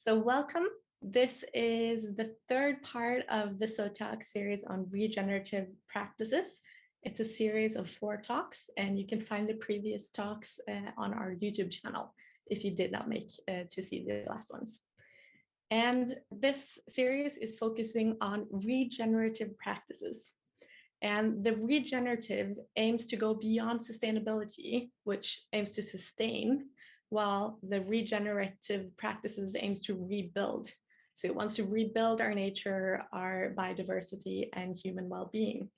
So welcome. This is the third part of the SoTalk series on regenerative practices. It's a series of 4 talks, and you can find the previous talks on our YouTube channel if you did not make to see the last ones. And this series is focusing on regenerative practices. And the regenerative aims to go beyond sustainability, which aims to sustain, while the regenerative practices aims to rebuild. So it wants to rebuild our nature, our biodiversity, and human well-being.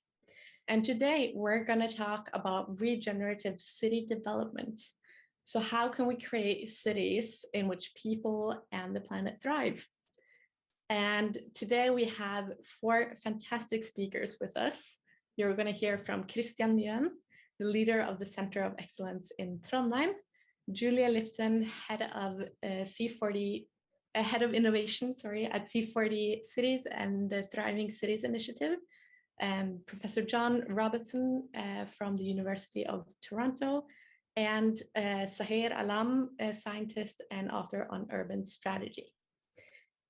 And today we're going to talk about regenerative city development. So how can we create cities in which people and the planet thrive? And today we have 4 fantastic speakers with us. You're going to hear from Kristian Mjøen, the leader of the Center of Excellence in Trondheim, Julia Lipton, head of head of innovation, at C40 Cities and the Thriving Cities Initiative, and Professor John Robertson from the University of Toronto, and Sahir Alam, a scientist and author on urban strategy.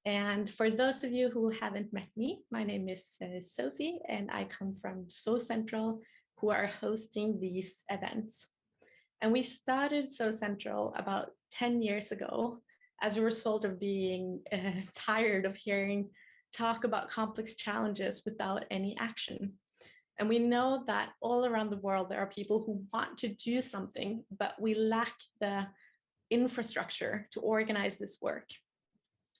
And for those of you who haven't met me, my name is Sophie, and I come from SoCentral, who are hosting these events. And we started SoCentral about 10 years ago as a result of being tired of hearing talk about complex challenges without any action. And we know that all around the world, there are people who want to do something, but we lack the infrastructure to organize this work.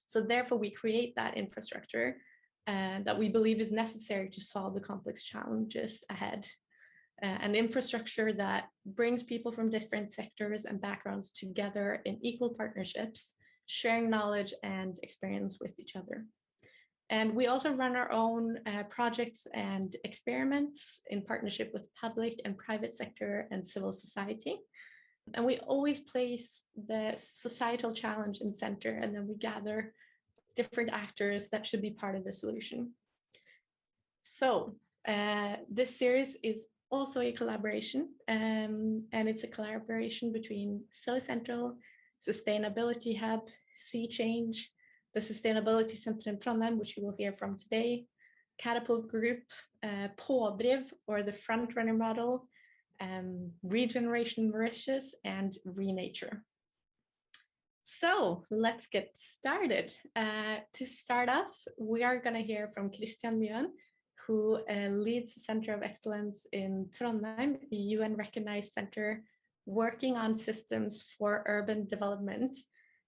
So therefore, we create that infrastructure that we believe is necessary to solve the complex challenges ahead. An infrastructure that brings people from different sectors and backgrounds together in equal partnerships, sharing knowledge and experience with each other. And we also run our own projects and experiments in partnership with public and private sector and civil society. And we always place the societal challenge in center, and then we gather different actors that should be part of the solution. So this series is also a collaboration, and it's a collaboration between SoCentral, Sustainability Hub, Sea Change, the Sustainability Center in Trondheim, which you will hear from today, Catapult Group, Pådriv, or the Frontrunner Model, Regeneration Mauritius, and Renature. So let's get started. To start off, we are going to hear from Kristian Mjøen, who leads the Center of Excellence in Trondheim, a UN-recognized center working on systems for urban development,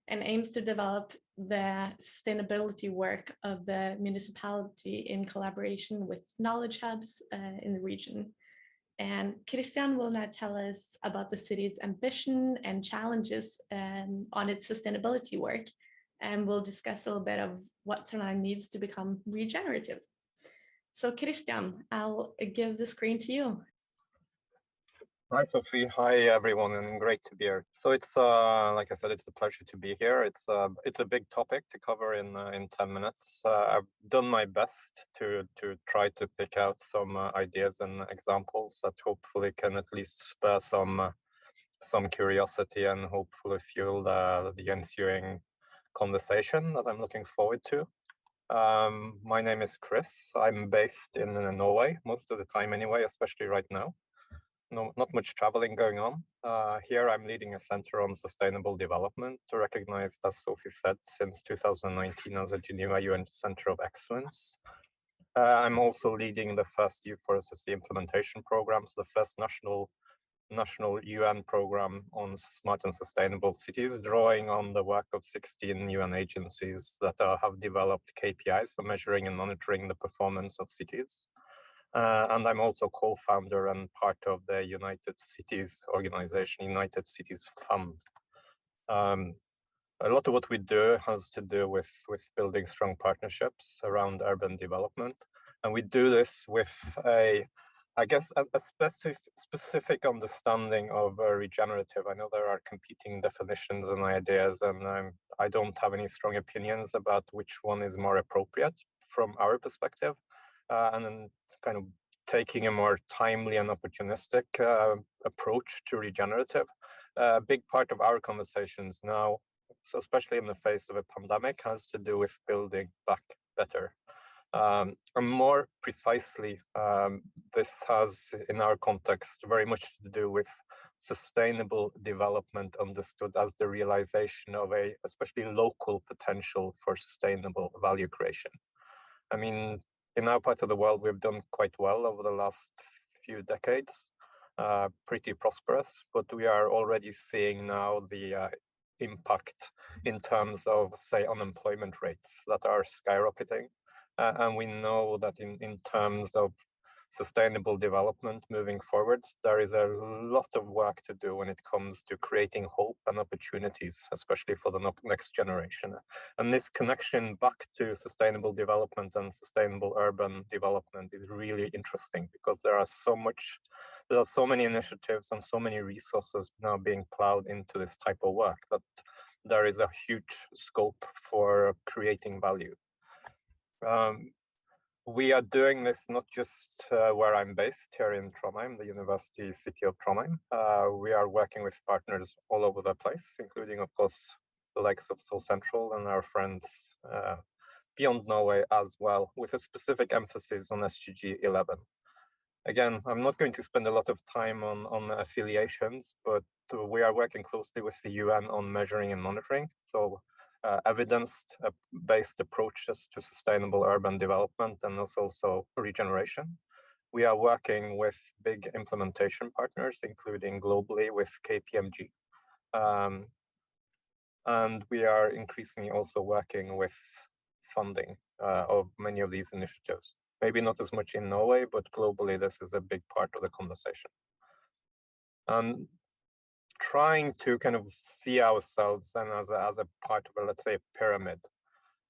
and aims to develop the sustainability work of the municipality in collaboration with knowledge hubs in the region. And Kristian will now tell us about the city's ambition and challenges on its sustainability work, and we'll discuss a little bit of what Trondheim needs to become regenerative. So Kristian, I'll give the screen to you. Hi, Sophie. Hi, everyone, and great to be here. So it's, like I said, it's a pleasure to be here. It's a big topic to cover in 10 minutes. I've done my best to try to pick out some ideas and examples that hopefully can at least spur some curiosity and hopefully fuel the ensuing conversation that I'm looking forward to. My name is Chris. I'm based in Norway most of the time anyway, especially right now. Not much traveling going on. Here I'm leading a center on sustainable development, recognized, as Sophie said, since 2019 as a Geneva UN Center of Excellence. I'm also leading the first U4SSC implementation programs, the first national UN program on smart and sustainable cities, drawing on the work of 16 UN agencies that have developed KPIs for measuring and monitoring the performance of cities. And I'm also co-founder and part of the United Cities organization, United Cities Fund. A lot of what we do has to do with building strong partnerships around urban development. And we do this with a specific understanding of regenerative. I know there are competing definitions and ideas, and I don't have any strong opinions about which one is more appropriate from our perspective. And then kind of taking a more timely and opportunistic approach to regenerative. A big part of our conversations now so especially in the face of a pandemic, has to do with building back better. And more precisely, this has, in our context, very much to do with sustainable development understood as the realization of a especially local potential for sustainable value creation. I mean, in our part of the world, we've done quite well over the last few decades, pretty prosperous, but we are already seeing now the impact in terms of, say, unemployment rates that are skyrocketing. And we know that in terms of sustainable development moving forwards, there is a lot of work to do when it comes to creating hope and opportunities, especially for the next generation. And this connection back to sustainable development and sustainable urban development is really interesting, because there are so many initiatives and so many resources now being plowed into this type of work that there is a huge scope for creating value. We are doing this not just where I'm based, here in Trondheim, the University City of Trondheim. We are working with partners all over the place, including, of course, the likes of SoCentral and our friends beyond Norway as well, with a specific emphasis on SDG 11. Again, I'm not going to spend a lot of time on affiliations, but we are working closely with the UN on measuring and monitoring. So evidence-based approaches to sustainable urban development and also regeneration. We are working with big implementation partners, including globally with KPMG. And we are increasingly also working with funding of many of these initiatives. Maybe not as much in Norway, but globally, this is a big part of the conversation. And trying to kind of see ourselves then as a part of, let's say, a pyramid,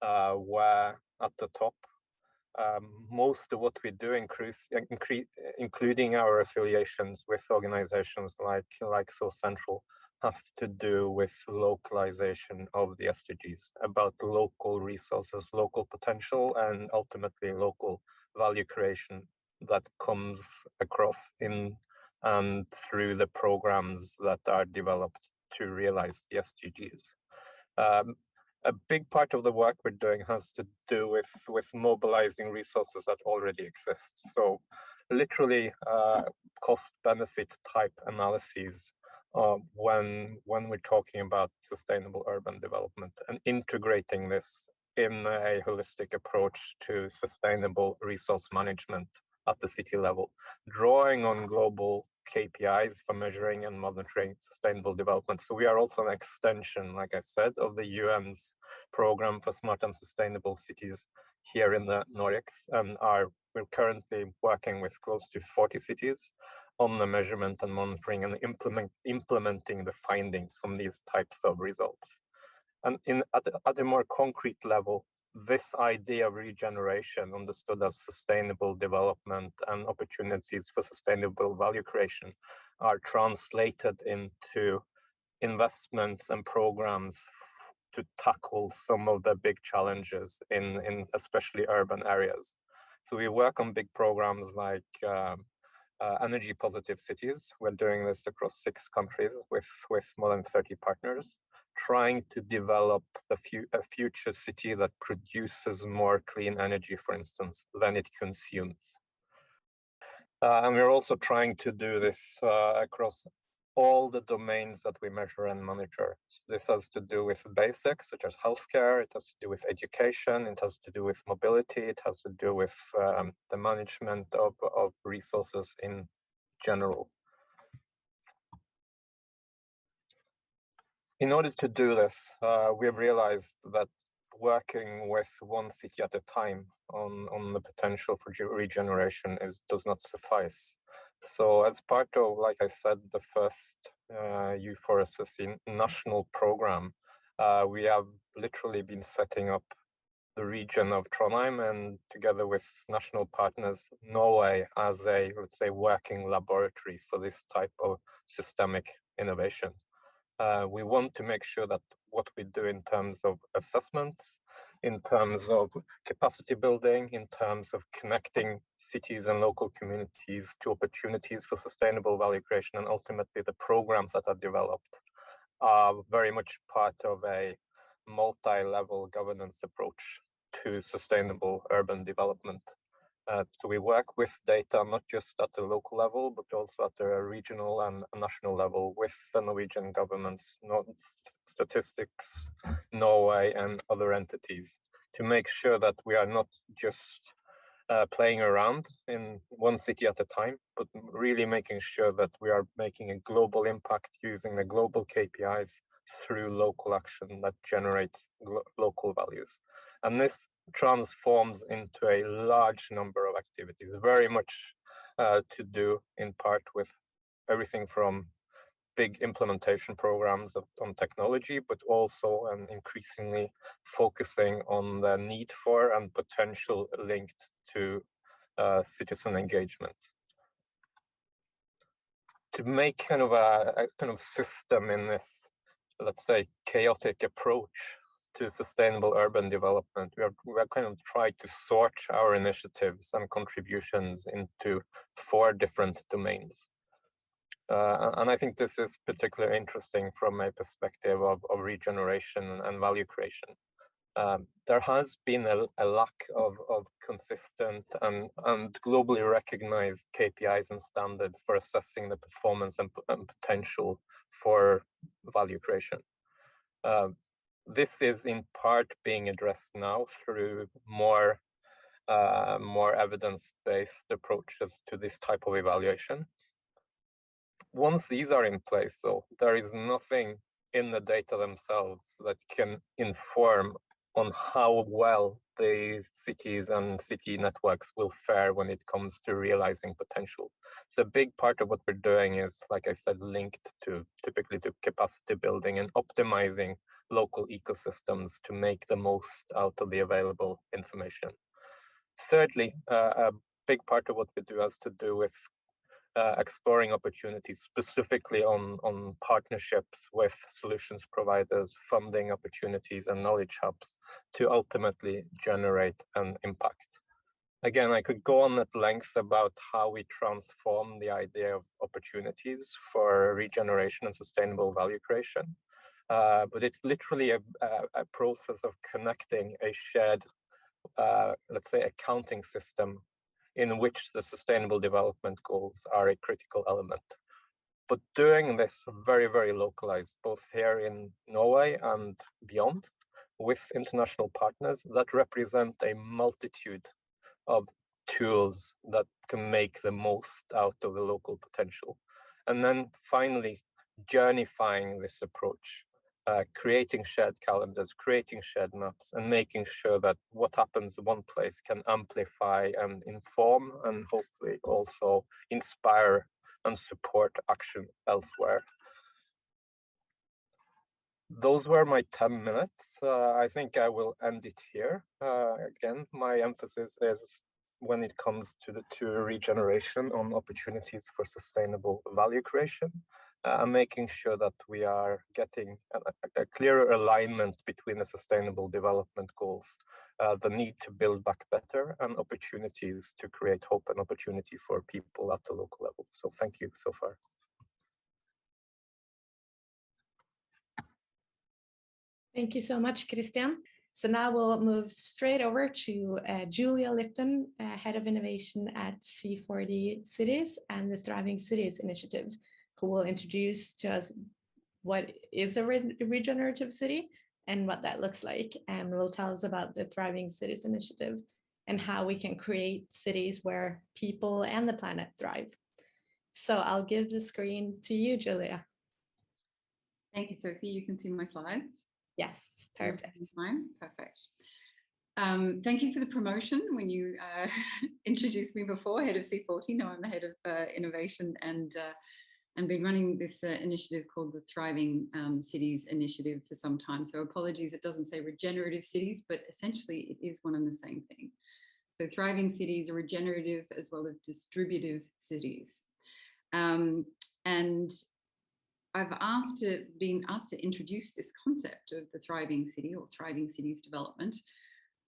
where at the top, most of what we do, including our affiliations with organizations like SoCentral, have to do with localization of the SDGs, about local resources, local potential, and ultimately local value creation that comes across in and through the programs that are developed to realize the SDGs. A big part of the work we're doing has to do with mobilizing resources that already exist. So literally cost-benefit type analyses when we're talking about sustainable urban development, and integrating this in a holistic approach to sustainable resource management at the city level, drawing on global KPIs for measuring and monitoring sustainable development. So we are also an extension, like I said, of the UN's program for smart and sustainable cities here in the Nordics, and we're currently working with close to 40 cities on the measurement and monitoring and implementing the findings from these types of results. And at a more concrete level, this idea of regeneration, understood as sustainable development and opportunities for sustainable value creation, are translated into investments and programs to tackle some of the big challenges in especially urban areas. So we work on big programs like energy positive cities. We're doing this across 6 countries with more than 30 partners, trying to develop a future city that produces more clean energy, for instance, than it consumes. And we're also trying to do this across all the domains that we measure and monitor. This has to do with basics, such as healthcare, it has to do with education, it has to do with mobility, it has to do with the management of resources in general. In order to do this, we've realized that working with one city at a time on the potential for regeneration does not suffice. So as part of, like I said, the first U4SSC national program, we have literally been setting up the region of Trondheim, and together with national partners, Norway, as a, let's say, working laboratory for this type of systemic innovation. We want to make sure that what we do in terms of assessments, in terms of capacity building, in terms of connecting cities and local communities to opportunities for sustainable value creation, and ultimately the programs that are developed are very much part of a multi-level governance approach to sustainable urban development. So we work with data not just at the local level, but also at the regional and national level with the Norwegian governments, statistics, Norway, and other entities to make sure that we are not just playing around in one city at a time, but really making sure that we are making a global impact using the global KPIs through local action that generates local values. And this transforms into a large number of activities, very much to do in part with everything from big implementation programs on technology, but also increasingly focusing on the need for and potential linked to citizen engagement. To make kind of a kind of system in this, let's say, chaotic approach to sustainable urban development, we are kind of trying to sort our initiatives and contributions into 4 different domains. And I think this is particularly interesting from a perspective of regeneration and value creation. There has been a lack of consistent and globally recognized KPIs and standards for assessing the performance and potential for value creation. This is in part being addressed now through more evidence-based approaches to this type of evaluation. Once these are in place, though, there is nothing in the data themselves that can inform on how well the cities and city networks will fare when it comes to realizing potential. So a big part of what we're doing is, like I said, linked to typically to capacity building and optimizing local ecosystems to make the most out of the available information. Thirdly, a big part of what we do has to do with exploring opportunities, specifically on partnerships with solutions providers, funding opportunities, and knowledge hubs to ultimately generate an impact. Again, I could go on at length about how we transform the idea of opportunities for regeneration and sustainable value creation. But it's literally a process of connecting a shared, let's say, accounting system in which the sustainable development goals are a critical element. But doing this very, very localized, both here in Norway and beyond, with international partners that represent a multitude of tools that can make the most out of the local potential. And then finally, journeyfying this approach, creating shared calendars, creating shared maps, and making sure that what happens in one place can amplify and inform and hopefully also inspire and support action elsewhere. Those were my 10 minutes. I think I will end it here. Again, my emphasis is when it comes to regeneration on opportunities for sustainable value creation, and making sure that we are getting a clearer alignment between the sustainable development goals, the need to build back better, and opportunities to create hope and opportunity for people at the local level. So thank you so far. Thank you so much, Kristian. So now we'll move straight over to Julia Lipton, Head of Innovation at C40 Cities and the Thriving Cities Initiative, who will introduce to us what is a regenerative city and what that looks like, and will tell us about the Thriving Cities Initiative and how we can create cities where people and the planet thrive. So I'll give the screen to you, Julia. Thank you, Sophie. You can see my slides. Yes, perfect. Fine, perfect. Thank you for the promotion when you introduced me before, head of C40. Now I'm the head of innovation and been running this initiative called the Thriving Cities Initiative for some time. So apologies, it doesn't say regenerative cities, but essentially it is one and the same thing. So thriving cities are regenerative as well as distributive cities. And I've been asked to introduce this concept of the thriving city or thriving cities development,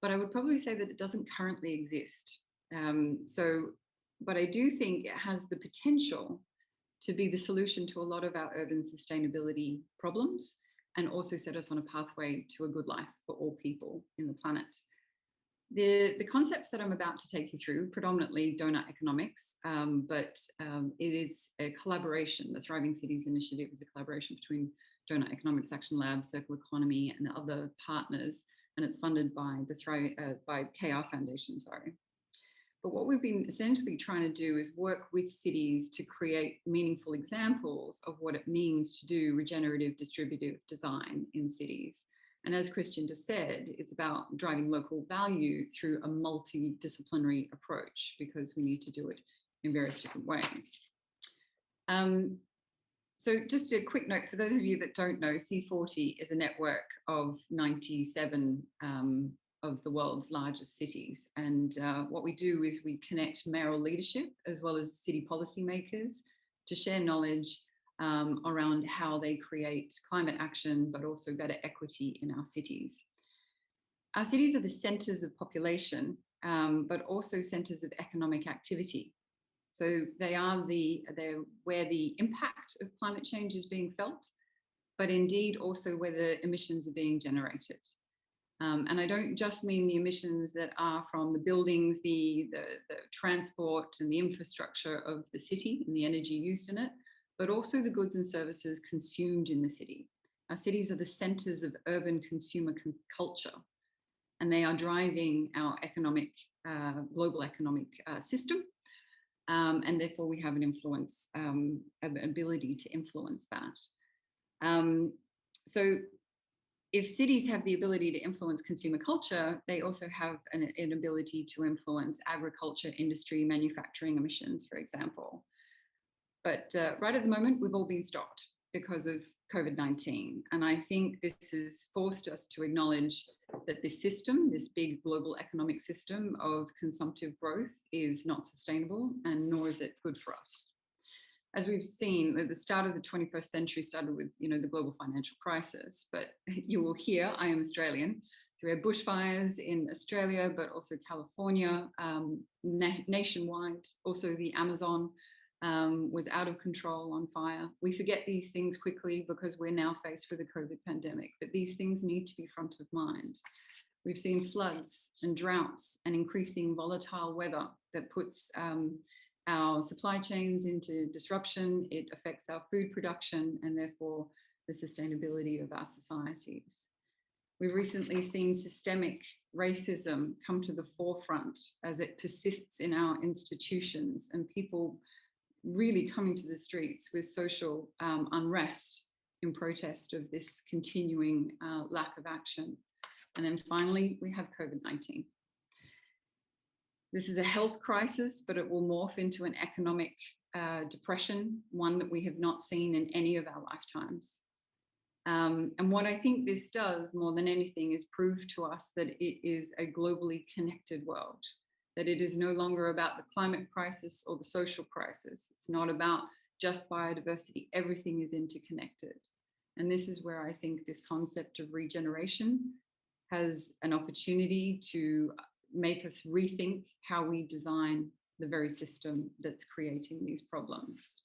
but I would probably say that it doesn't currently exist. But I do think it has the potential to be the solution to a lot of our urban sustainability problems, and also set us on a pathway to a good life for all people in the planet. The concepts that I'm about to take you through, predominantly donut economics, but it is a collaboration. The Thriving Cities Initiative is a collaboration between Donut Economics Action Lab, Circle Economy, and other partners, and it's funded by the by KR Foundation, sorry. But what we've been essentially trying to do is work with cities to create meaningful examples of what it means to do regenerative distributive design in cities. And as Kristian just said, it's about driving local value through a multidisciplinary approach, because we need to do it in various different ways. So just a quick note for those of you that don't know, C40 is a network of 97 of the world's largest cities. And what we do is we connect mayoral leadership as well as city policymakers to share knowledge around how they create climate action, but also better equity in our cities. Our cities are the centers of population, but also centers of economic activity. So they're where the impact of climate change is being felt, but indeed also where the emissions are being generated. And I don't just mean the emissions that are from the buildings, the transport and the infrastructure of the city and the energy used in it, but also the goods and services consumed in the city. Our cities are the centers of urban consumer culture, and they are driving our economic, global economic system. And therefore we have an influence, an ability to influence that. So if cities have the ability to influence consumer culture, they also have an ability to influence agriculture, industry, manufacturing emissions, for example. But right at the moment, we've all been stopped because of COVID-19. And I think this has forced us to acknowledge that this system, this big global economic system of consumptive growth, is not sustainable, and nor is it good for us. As we've seen, at the start of the 21st century started with, the global financial crisis, but you will hear, I am Australian. So we had bushfires in Australia, but also California, nationwide. Also the Amazon was out of control on fire. We forget these things quickly because we're now faced with a COVID pandemic, but these things need to be front of mind. We've seen floods and droughts and increasing volatile weather that puts our supply chains into disruption. It affects our food production and therefore the sustainability of our societies. We've recently seen systemic racism come to the forefront as it persists in our institutions, and people really coming to the streets with social unrest in protest of this continuing lack of action. And then finally, we have COVID-19. This is a health crisis, but it will morph into an economic depression, one that we have not seen in any of our lifetimes. And what I think this does more than anything is prove to us that it is a globally connected world, that it is no longer about the climate crisis or the social crisis. It's not about just biodiversity. Everything is interconnected. And this is where I think this concept of regeneration has an opportunity to make us rethink how we design the very system that's creating these problems.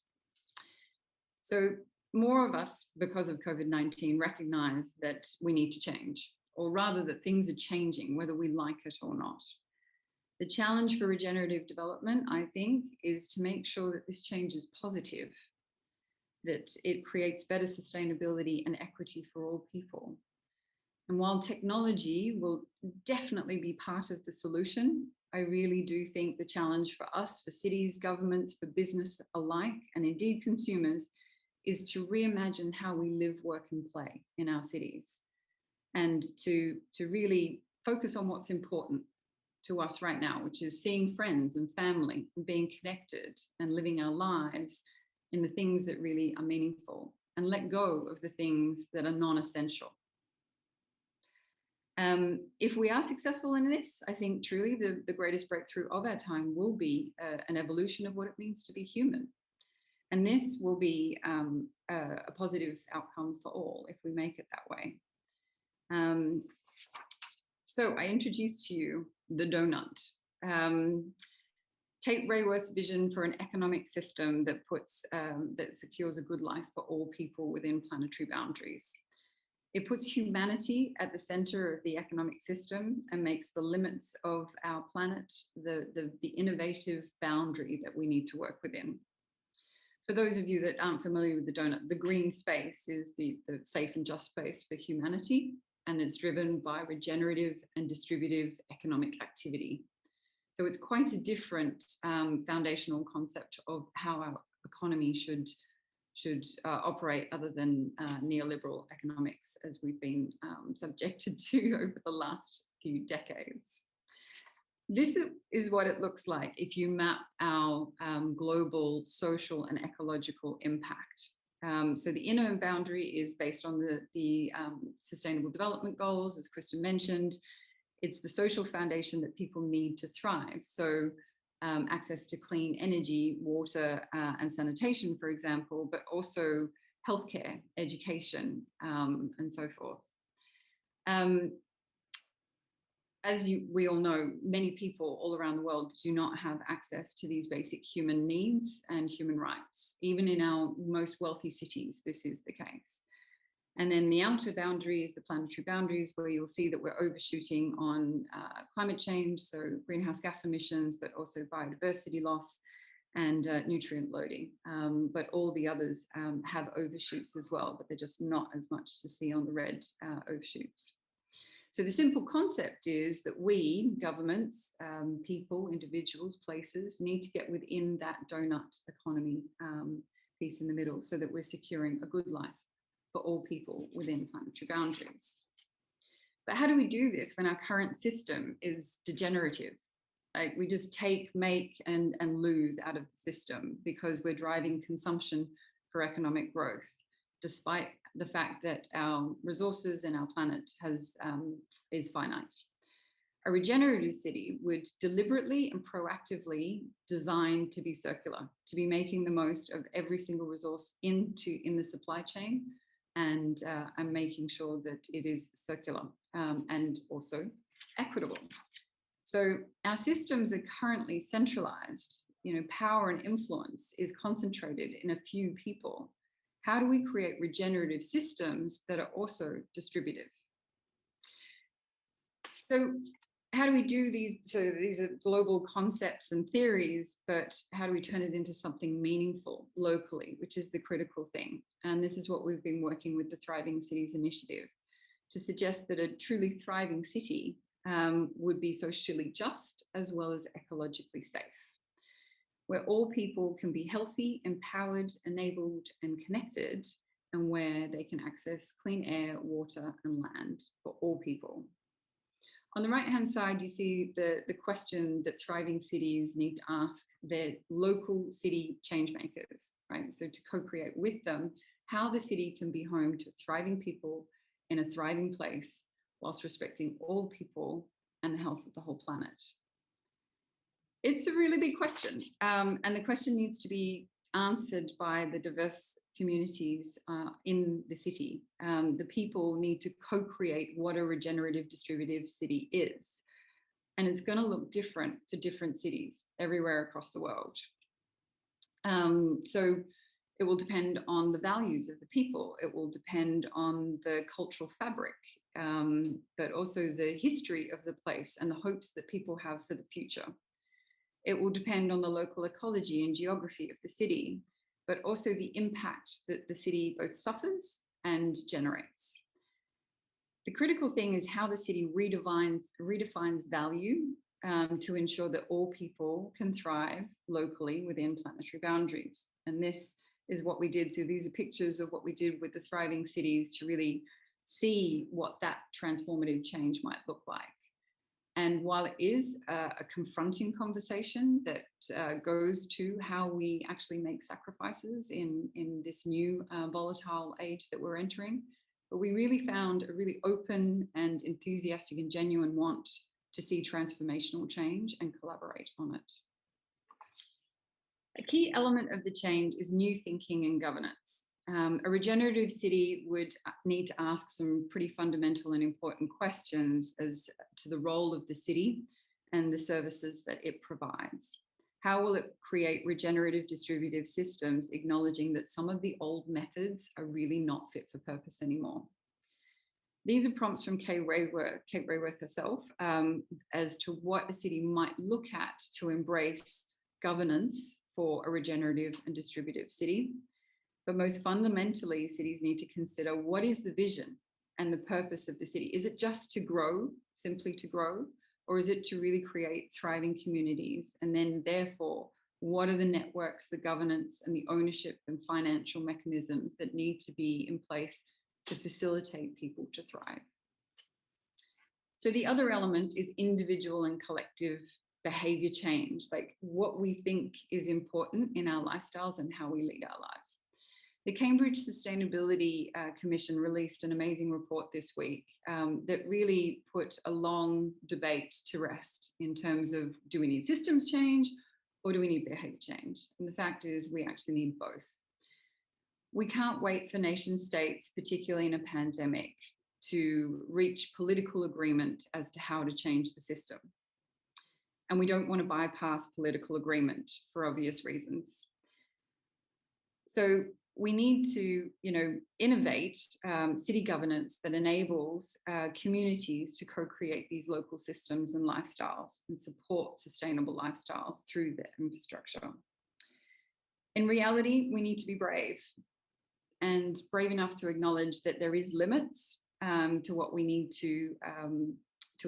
So more of us, because of COVID-19, recognize that we need to change, or rather that things are changing, whether we like it or not. The challenge for regenerative development, I think, is to make sure that this change is positive, that it creates better sustainability and equity for all people. And while technology will definitely be part of the solution, I really do think the challenge for us, for cities, governments, for business alike, and indeed consumers, is to reimagine how we live, work, and play in our cities, and to really focus on what's important to us right now, which is seeing friends and family and being connected and living our lives in the things that really are meaningful, and let go of the things that are non-essential. If we are successful in this, I think truly the greatest breakthrough of our time will be an evolution of what it means to be human. And this will be a positive outcome for all if we make it that way. So I introduced to you the donut. Kate Raworth's vision for an economic system that that secures a good life for all people within planetary boundaries. It puts humanity at the center of the economic system and makes the limits of our planet the innovative boundary that we need to work within. For those of you that aren't familiar with the donut, the green space is the safe and just space for humanity, and it's driven by regenerative and distributive economic activity. So it's quite a different foundational concept of how our economy should operate, other than neoliberal economics, as we've been subjected to over the last few decades. This is what it looks like if you map our global social and ecological impact. So the inner boundary is based on the Sustainable Development Goals, as Kristian mentioned. It's the social foundation that people need to thrive. So access to clean energy, water, and sanitation, for example, but also healthcare, education, and so forth. As we all know, many people all around the world do not have access to these basic human needs and human rights. Even in our most wealthy cities, this is the case. And then the outer boundary is the planetary boundaries, where you'll see that we're overshooting on climate change, so greenhouse gas emissions, but also biodiversity loss and nutrient loading. But all the others have overshoots as well, but they're just not as much to see on the red overshoots. So the simple concept is that we, governments, people, individuals, places, need to get within that donut economy piece in the middle, so that we're securing a good life for all people within planetary boundaries. But how do we do this when our current system is degenerative? Like, we just take, make, and lose out of the system because we're driving consumption for economic growth, despite the fact that our resources and our planet is finite. A regenerative city would deliberately and proactively design to be circular, to be making the most of every single resource in the supply chain, and making sure that it is circular and also equitable. So our systems are currently centralized. Power and influence is concentrated in a few people. How do we create regenerative systems that are also distributive? So how do we do these? So these are global concepts and theories, but how do we turn it into something meaningful locally, which is the critical thing? And this is what we've been working with the Thriving Cities Initiative, to suggest that a truly thriving city would be socially just as well as ecologically safe, where all people can be healthy, empowered, enabled, and connected, and where they can access clean air, water, and land for all people. On the right-hand side, you see the question that thriving cities need to ask their local city change makers, right? So to co-create with them how the city can be home to thriving people in a thriving place, whilst respecting all people and the health of the whole planet. It's a really big question, and the question needs to be answered by the diverse communities in the city. The people need to co-create what a regenerative distributive city is. And it's going to look different for different cities everywhere across the world. So it will depend on the values of the people. It will depend on the cultural fabric, but also the history of the place and the hopes that people have for the future. It will depend on the local ecology and geography of the city, but also the impact that the city both suffers and generates. The critical thing is how the city redefines value to ensure that all people can thrive locally within planetary boundaries. And this is what we did. So these are pictures of what we did with the Thriving Cities to really see what that transformative change might look like. And while it is a confronting conversation that goes to how we actually make sacrifices in this new volatile age that we're entering, but we really found a really open and enthusiastic and genuine want to see transformational change and collaborate on it. A key element of the change is new thinking and governance. A regenerative city would need to ask some pretty fundamental and important questions as to the role of the city and the services that it provides. How will it create regenerative distributive systems, acknowledging that some of the old methods are really not fit for purpose anymore? These are prompts from Kate Raworth herself as to what a city might look at to embrace governance for a regenerative and distributive city. But most fundamentally, cities need to consider what is the vision and the purpose of the city. Is it just to grow, simply to grow, or is it to really create thriving communities? And then therefore, what are the networks, the governance and the ownership and financial mechanisms that need to be in place to facilitate people to thrive? So the other element is individual and collective behavior change, like what we think is important in our lifestyles and how we lead our lives. The Cambridge Sustainability Commission released an amazing report this week that really put a long debate to rest in terms of, do we need systems change or do we need behavior change? And the fact is we actually need both. We can't wait for nation states, particularly in a pandemic, to reach political agreement as to how to change the system. And we don't want to bypass political agreement for obvious reasons. So we need to, innovate city governance that enables communities to co-create these local systems and lifestyles and support sustainable lifestyles through their infrastructure. In reality, we need to be brave, and brave enough to acknowledge that there is limits to what we need to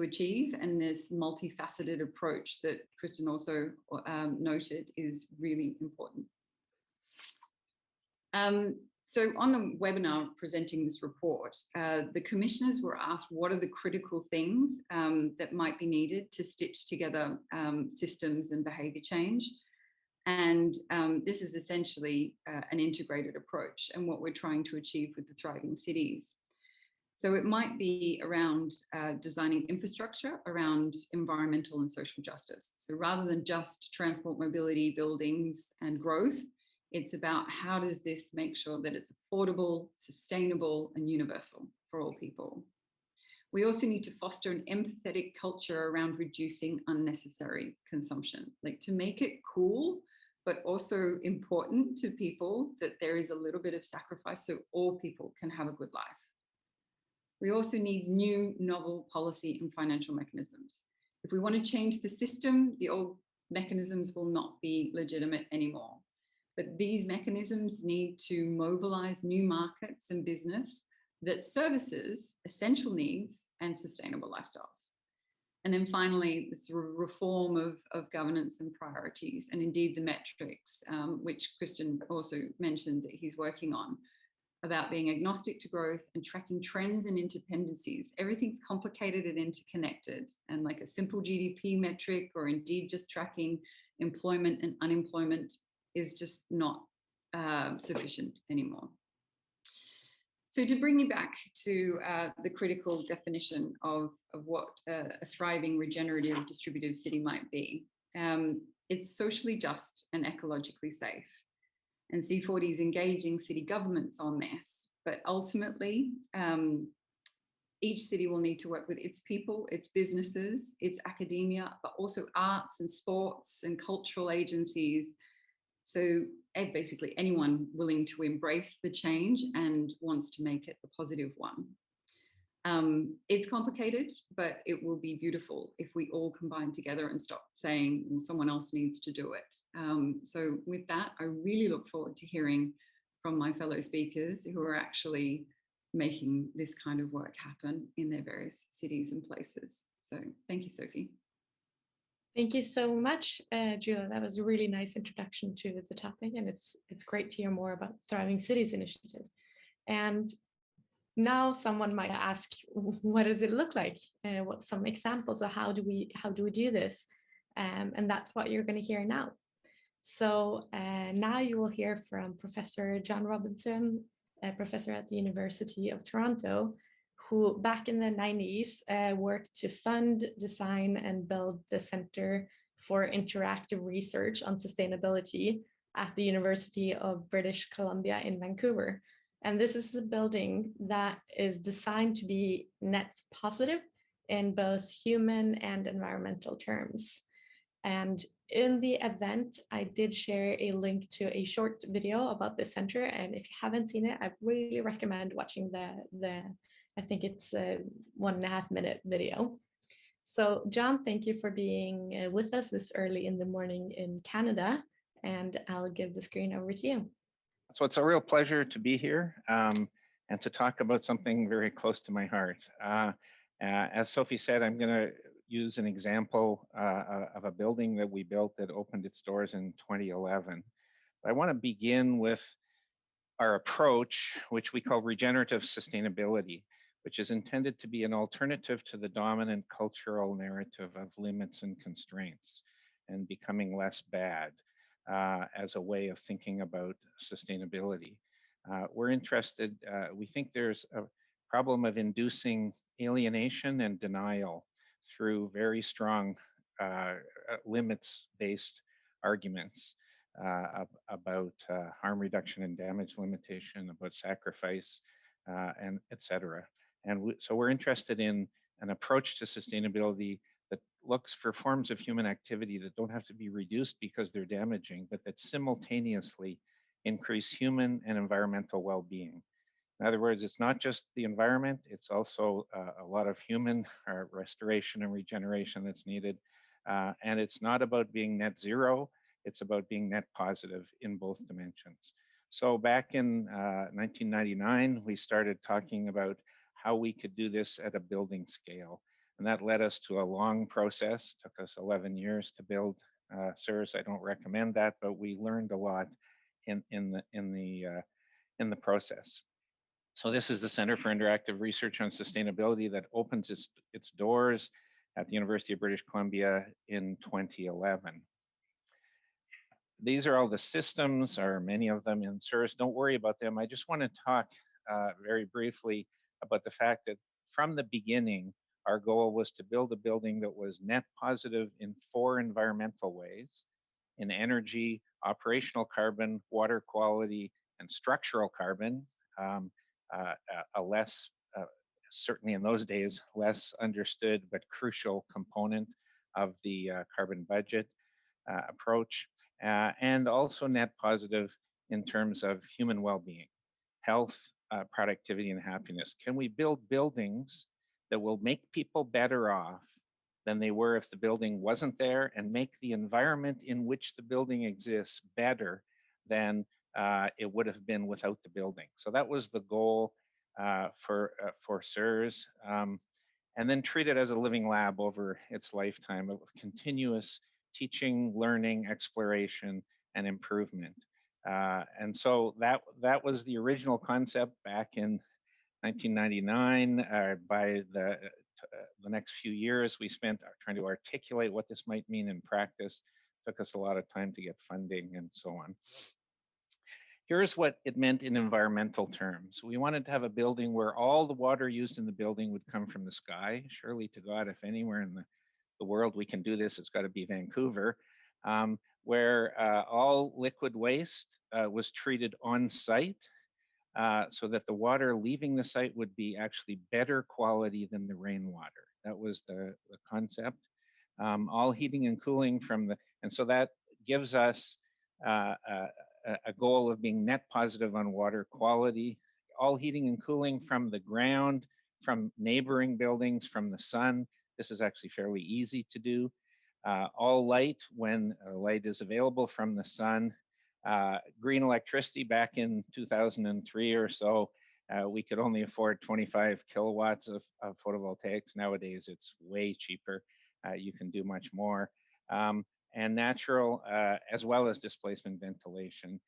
achieve, and this multifaceted approach that Kristian also noted is really important. So on the webinar presenting this report, the commissioners were asked what are the critical things that might be needed to stitch together systems and behaviour change. And this is essentially an integrated approach and what we're trying to achieve with the Thriving Cities. So it might be around designing infrastructure around environmental and social justice. So rather than just transport, mobility, buildings and growth, it's about how does this make sure that it's affordable, sustainable and universal for all people. We also need to foster an empathetic culture around reducing unnecessary consumption, like to make it cool, but also important to people that there is a little bit of sacrifice so all people can have a good life. We also need new, novel policy and financial mechanisms. If we want to change the system, the old mechanisms will not be legitimate anymore. But these mechanisms need to mobilize new markets and business that services essential needs and sustainable lifestyles. And then finally, this reform of governance and priorities, and indeed the metrics, which Kristian also mentioned that he's working on, about being agnostic to growth and tracking trends and interdependencies. Everything's complicated and interconnected, and like a simple GDP metric or indeed just tracking employment and unemployment is just not sufficient anymore. So to bring you back to the critical definition of what a thriving, regenerative, distributive city might be, it's socially just and ecologically safe. And C40 is engaging city governments on this, but ultimately, each city will need to work with its people, its businesses, its academia, but also arts and sports and cultural agencies. So basically anyone willing to embrace the change and wants to make it a positive one. It's complicated, but it will be beautiful if we all combine together and stop saying, well, someone else needs to do it. So with that, I really look forward to hearing from my fellow speakers who are actually making this kind of work happen in their various cities and places. So thank you, Sophie. Thank you so much, Julia. That was a really nice introduction to the topic, and it's great to hear more about Thriving Cities Initiative. And now someone might ask, what does it look like? What's some examples of how do we do this? And that's what you're going to hear now. So now you will hear from Professor John Robinson, a professor at the University of Toronto, who back in the 90s worked to fund, design, and build the Center for Interactive Research on Sustainability at the University of British Columbia in Vancouver. And this is a building that is designed to be net positive in both human and environmental terms. And in the event, I did share a link to a short video about the center, and if you haven't seen it, I really recommend watching the I think it's a 1.5 minute video. So John, thank you for being with us this early in the morning in Canada, and I'll give the screen over to you. So it's a real pleasure to be here and to talk about something very close to my heart. As Sophie said, I'm going to use an example of a building that we built that opened its doors in 2011. But I want to begin with our approach, which we call regenerative sustainability, which is intended to be an alternative to the dominant cultural narrative of limits and constraints and becoming less bad as a way of thinking about sustainability. We're interested, we think there's a problem of inducing alienation and denial through very strong limits-based arguments about harm reduction and damage limitation, about sacrifice, and et cetera. And so we're interested in an approach to sustainability that looks for forms of human activity that don't have to be reduced because they're damaging, but that simultaneously increase human and environmental well-being. In other words, it's not just the environment, it's also a lot of human restoration and regeneration that's needed. And it's not about being net zero, it's about being net positive in both dimensions. So back in 1999, we started talking about how we could do this at a building scale. And that led us to a long process, took us 11 years to build CIRS. I don't recommend that, but we learned a lot in the process. So this is the Center for Interactive Research on Sustainability that opens its doors at the University of British Columbia in 2011. These are all the systems, or many of them in CIRS. Don't worry about them. I just want to talk very briefly about the fact that from the beginning, our goal was to build a building that was net positive in 4 environmental ways: in energy, operational carbon, water quality, and structural carbon. A less, certainly in those days, less understood but crucial component of the carbon budget approach. And also net positive in terms of human well-being, health, productivity, and happiness. Can we build buildings that will make people better off than they were if the building wasn't there, and make the environment in which the building exists better than it would have been without the building? So that was the goal for CIRS. And then treat it as a living lab over its lifetime of continuous teaching, learning, exploration, and improvement. And so that was the original concept back in 1999. By the next few years, we spent trying to articulate what this might mean in practice. Took us a lot of time to get funding and so on. Here's what it meant in environmental terms. We wanted to have a building where all the water used in the building would come from the sky. Surely to God, if anywhere in the world we can do this, it's got to be Vancouver, where all liquid waste was treated on site so that the water leaving the site would be actually better quality than the rainwater. That was the concept. All heating and cooling and so that gives us a goal of being net positive on water quality. All heating and cooling from the ground, from neighboring buildings, from the sun. This is actually fairly easy to do. All light when light is available from the sun. Green electricity back in 2003 or so, we could only afford 25 kilowatts of photovoltaics. Nowadays, it's way cheaper. You can do much more. And natural, as well as displacement ventilation,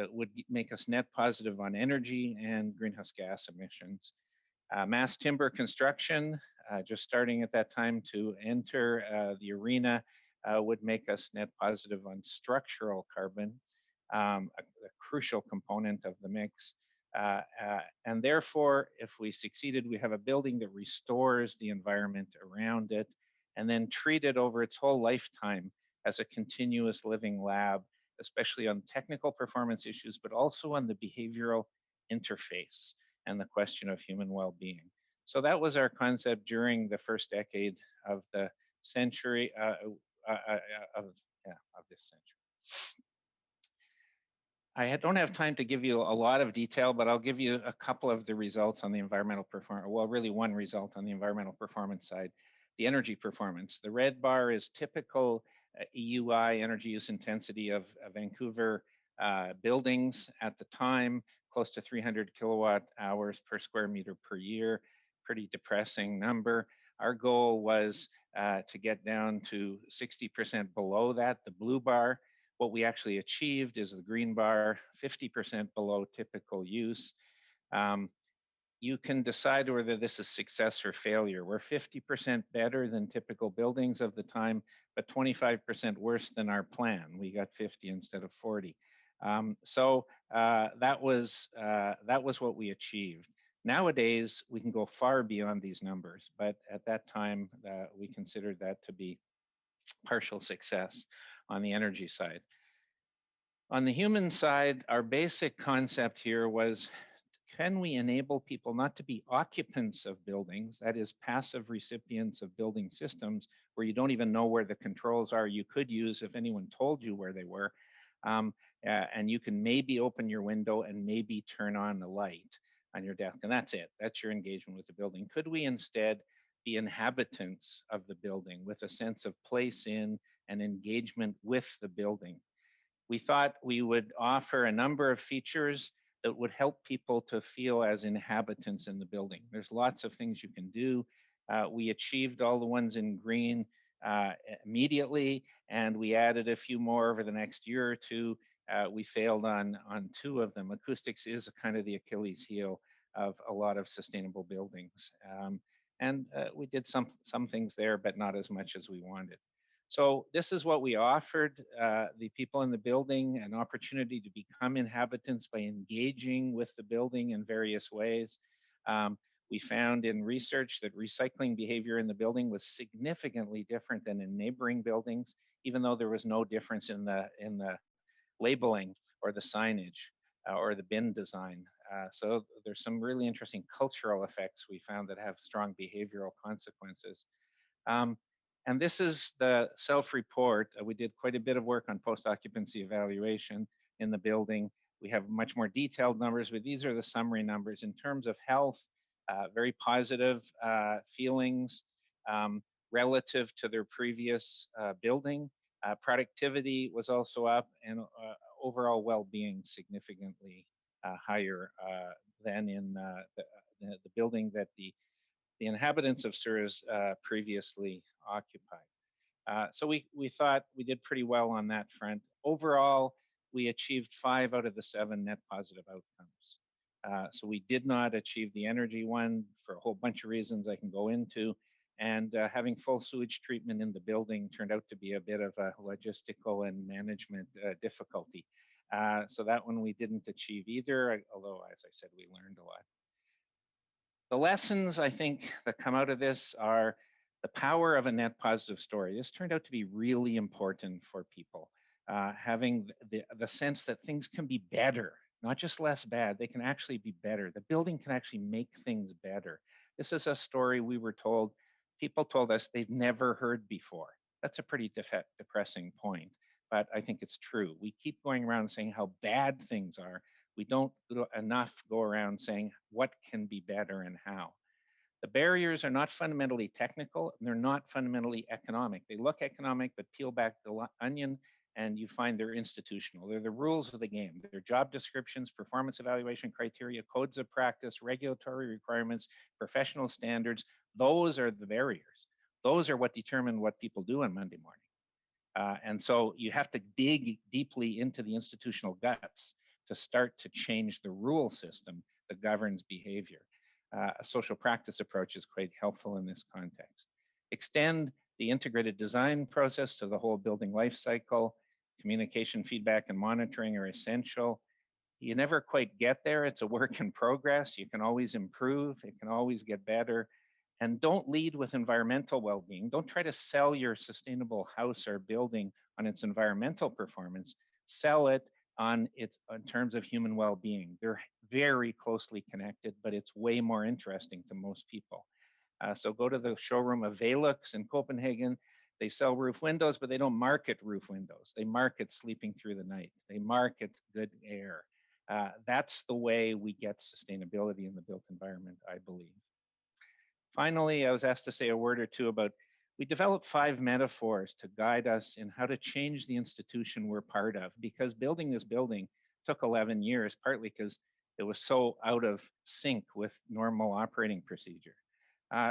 would make us net positive on energy and greenhouse gas emissions. Mass timber construction, just starting at that time to enter the arena, would make us net positive on structural carbon, a crucial component of the mix. And therefore, if we succeeded, we have a building that restores the environment around it and then treat it over its whole lifetime as a continuous living lab, especially on technical performance issues, but also on the behavioral interface and the question of human well-being. So that was our concept during the first decade of the century. this century. I don't have time to give you a lot of detail, but I'll give you a couple of the results on the environmental performance. Well, really one result on the environmental performance side, the energy performance. The red bar is typical EUI, energy use intensity of Vancouver buildings at the time, close to 300 kilowatt hours per square meter per year, pretty depressing number. Our goal was to get down to 60% below that, the blue bar. What we actually achieved is the green bar, 50% below typical use. You can decide whether this is success or failure. We're 50% better than typical buildings of the time, but 25% worse than our plan. We got 50 instead of 40. So that was what we achieved. Nowadays, we can go far beyond these numbers, but at that time, we considered that to be partial success on the energy side. On the human side, our basic concept here was, can we enable people not to be occupants of buildings, that is passive recipients of building systems where you don't even know where the controls are you could use if anyone told you where they were, and you can maybe open your window and maybe turn on the light on your desk, and that's it. That's your engagement with the building. Could we instead be inhabitants of the building with a sense of place in and engagement with the building? We thought we would offer a number of features that would help people to feel as inhabitants in the building. There's lots of things you can do. We achieved all the ones in green immediately, and we added a few more over the next year or two. We failed on 2 of them. Acoustics is kind of the Achilles heel of a lot of sustainable buildings. And we did some things there, but not as much as we wanted. So this is what we offered the people in the building, an opportunity to become inhabitants by engaging with the building in various ways. We found in research that recycling behavior in the building was significantly different than in neighboring buildings, even though there was no difference in the labeling or the signage or the bin design. So there's some really interesting cultural effects we found that have strong behavioral consequences. And this is the self-report. We did quite a bit of work on post-occupancy evaluation in the building. We have much more detailed numbers, but these are the summary numbers. In terms of health, very positive feelings relative to their previous building. Productivity was also up, and overall well-being significantly higher than in the building that the inhabitants of CIRS previously occupied. So we thought we did pretty well on that front. Overall, we achieved 5 out of the 7 net positive outcomes. So we did not achieve the energy one for a whole bunch of reasons I can go into. And having full sewage treatment in the building turned out to be a bit of a logistical and management difficulty. So that one we didn't achieve either, although, as I said, we learned a lot. The lessons, I think, that come out of this are the power of a net positive story. This turned out to be really important for people, having the sense that things can be better, not just less bad, they can actually be better. The building can actually make things better. This is a story we were told, people told us they've never heard before. That's a pretty depressing point, but I think it's true. We keep going around saying how bad things are. We don't enough go around saying what can be better and how. The barriers are not fundamentally technical, and they're not fundamentally economic. They look economic, but peel back the onion and you find they're institutional. They're the rules of the game. They're job descriptions, performance evaluation criteria, codes of practice, regulatory requirements, professional standards. Those are the barriers. Those are what determine what people do on Monday morning. And so you have to dig deeply into the institutional guts to start to change the rule system that governs behavior. A social practice approach is quite helpful in this context. Extend the integrated design process to the whole building life cycle. Communication, feedback, and monitoring are essential. You never quite get there. It's a work in progress. You can always improve. It can always get better. And don't lead with environmental well-being. Don't try to sell your sustainable house or building on its environmental performance. Sell it on its in terms of human well-being. They're very closely connected, but it's way more interesting to most people. So go to the showroom of Velux in Copenhagen. They sell roof windows, but they don't market roof windows. They market sleeping through the night. They market good air. That's the way we get sustainability in the built environment, I believe. Finally, I was asked to say a word or two about, we developed 5 metaphors to guide us in how to change the institution we're part of, because building this building took 11 years, partly because it was so out of sync with normal operating procedure.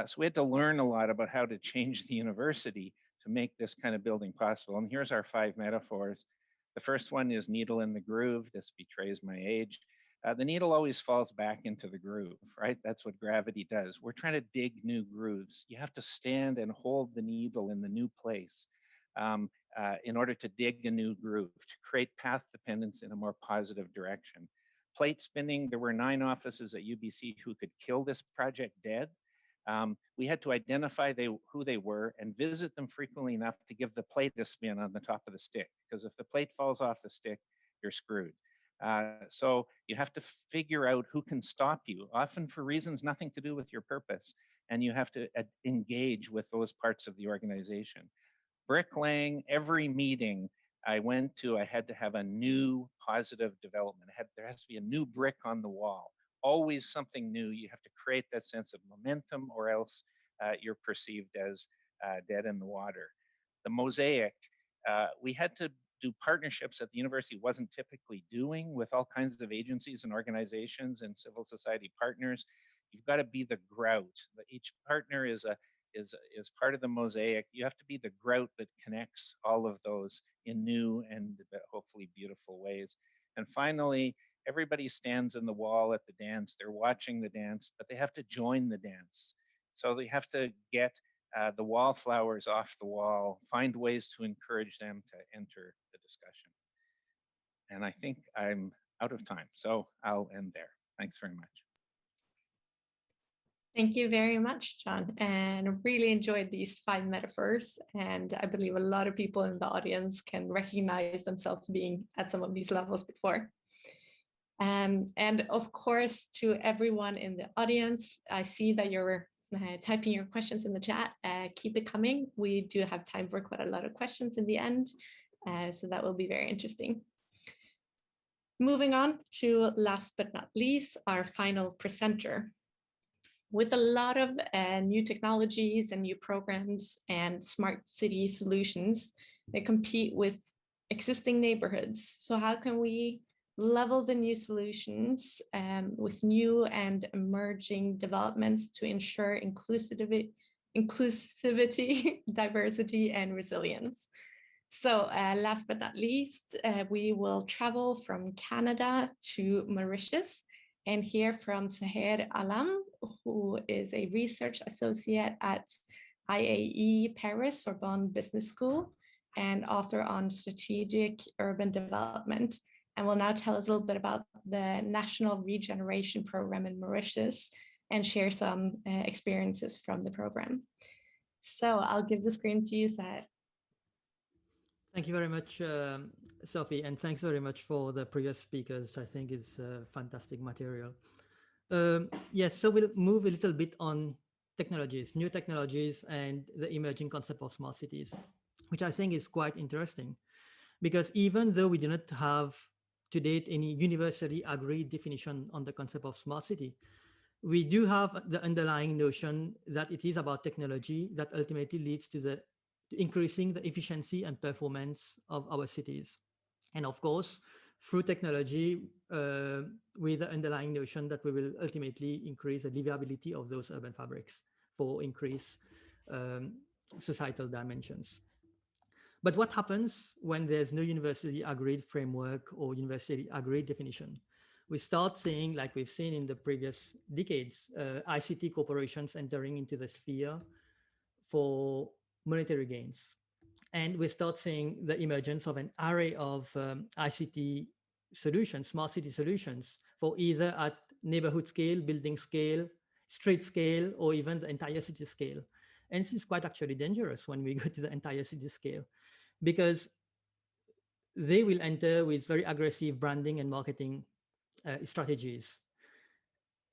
So we had to learn a lot about how to change the university to make this kind of building possible. And here's our 5 metaphors. The first one is needle in the groove. This betrays my age. The needle always falls back into the groove, right? That's what gravity does. We're trying to dig new grooves. You have to stand and hold the needle in the new place in order to dig a new groove, to create path dependence in a more positive direction. Plate spinning, there were 9 offices at UBC who could kill this project dead. We had to identify who they were and visit them frequently enough to give the plate a spin on the top of the stick, because if the plate falls off the stick, you're screwed. So you have to figure out who can stop you, often for reasons nothing to do with your purpose, and you have to engage with those parts of the organization. Bricklaying, every meeting I went to, I had to have a new positive development. There has to be a new brick on the wall. Always something new. You have to create that sense of momentum, or else you're perceived as dead in the water. The mosaic, we had to do partnerships that the university wasn't typically doing with all kinds of agencies and organizations and civil society partners. You've got to be the grout. Each partner is part of the mosaic. You have to be the grout that connects all of those in new and hopefully beautiful ways. And finally, everybody stands in the wall at the dance. They're watching the dance, but they have to join the dance. So they have to get the wallflowers off the wall, find ways to encourage them to enter the discussion. And I think I'm out of time, so I'll end there. Thanks very much. Thank you very much, John, and really enjoyed these 5 metaphors. And I believe a lot of people in the audience can recognize themselves being at some of these levels before. And of course, to everyone in the audience, I see that you're typing your questions in the chat. Keep it coming. We do have time for quite a lot of questions in the end, so that will be very interesting. Moving on to last but not least, our final presenter. With a lot of new technologies and new programs and smart city solutions, they compete with existing neighborhoods. So how can we level the new solutions with new and emerging developments to ensure inclusivity, diversity, and resilience? So last but not least, we will travel from Canada to Mauritius and hear from Seher Alam, who is a research associate at IAE Paris Sorbonne Business School and author on strategic urban development, and will now tell us a little bit about the National Regeneration Program in Mauritius and share some experiences from the program. So I'll give the screen to you, Seher. Thank you very much, Sophie, and thanks very much for the previous speakers. I think it's fantastic material. Yes, so we'll move a little bit on technologies, new technologies, and the emerging concept of smart cities, which I think is quite interesting, because even though we do not have to date any universally agreed definition on the concept of smart city, we do have the underlying notion that it is about technology that ultimately leads to increasing the efficiency and performance of our cities. And of course, through technology, with the underlying notion that we will ultimately increase the livability of those urban fabrics for increased societal dimensions. But what happens when there's no universally agreed framework or universally agreed definition? We start seeing, like we've seen in the previous decades, ICT corporations entering into the sphere for monetary gains. And we start seeing the emergence of an array of ICT solutions, smart city solutions, for either at neighborhood scale, building scale, street scale, or even the entire city scale. And this is quite actually dangerous when we go to the entire city scale, because they will enter with very aggressive branding and marketing strategies.